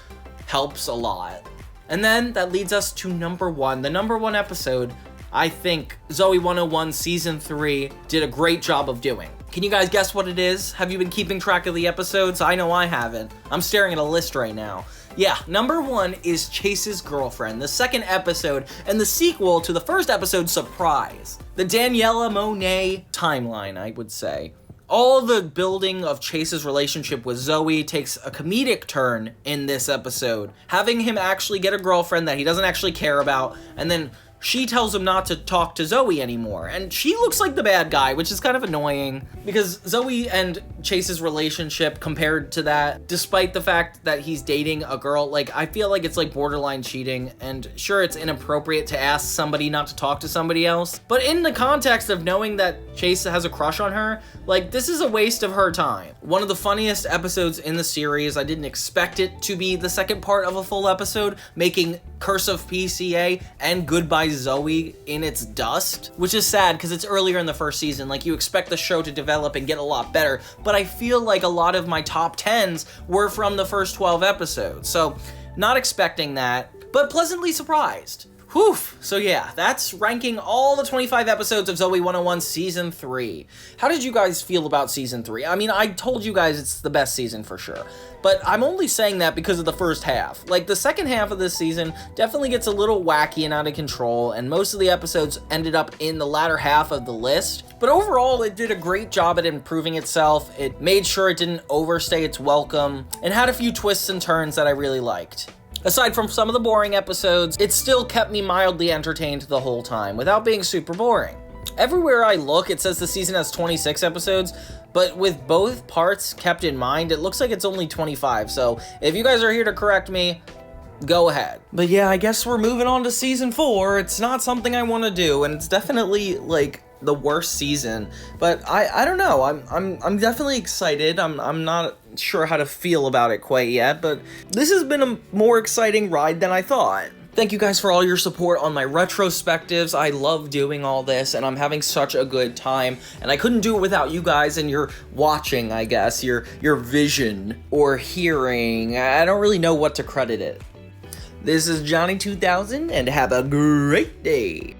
helps a lot. And then that leads us to number 1. The number 1 episode, I think Zoey 101 Season 3 did a great job of doing. Can you guys guess what it is? Have you been keeping track of the episodes? I know I haven't. I'm staring at a list right now. Yeah, number 1 is Chase's Girlfriend, the second episode, and the sequel to the first episode, Surprise. The Daniela Monet timeline, I would say. All the building of Chase's relationship with Zoey takes a comedic turn in this episode, having him actually get a girlfriend that he doesn't actually care about, and then she tells him not to talk to Zoey anymore, and she looks like the bad guy, which is kind of annoying, because Zoey and Chase's relationship compared to that, despite the fact that he's dating a girl, like, I feel like it's like borderline cheating, and sure, it's inappropriate to ask somebody not to talk to somebody else, but in the context of knowing that Chase has a crush on her, like, this is a waste of her time. One of the funniest episodes in the series. I didn't expect it to be the second part of a full episode, making Curse of PCA and Goodbye Zoey in its dust, which is sad because it's earlier in the first season. Like, you expect the show to develop and get a lot better, but I feel like a lot of my top 10s were from the first 12 episodes, so not expecting that, but pleasantly surprised. Whew, so yeah, that's ranking all the 25 episodes of Zoey 101 Season 3. How did you guys feel about Season 3? I mean, I told you guys it's the best season for sure, but I'm only saying that because of the first half. Like, the second half of this season definitely gets a little wacky and out of control, and most of the episodes ended up in the latter half of the list. But overall, it did a great job at improving itself. It made sure it didn't overstay its welcome, and had a few twists and turns that I really liked. Aside from some of the boring episodes, it still kept me mildly entertained the whole time, without being super boring. Everywhere I look, it says the season has 26 episodes, but with both parts kept in mind, it looks like it's only 25, so if you guys are here to correct me, go ahead. But yeah, I guess we're moving on to Season 4. It's not something I want to do, and it's definitely, like, the worst season, but I don't know. I'm definitely excited. I'm not sure how to feel about it quite yet, but this has been a more exciting ride than I thought. Thank you guys for all your support on my retrospectives. I love doing all this, and I'm having such a good time, and I couldn't do it without you guys and your watching, I guess, your vision or hearing. I don't really know what to credit it. This is Johnny 2000, and have a great day.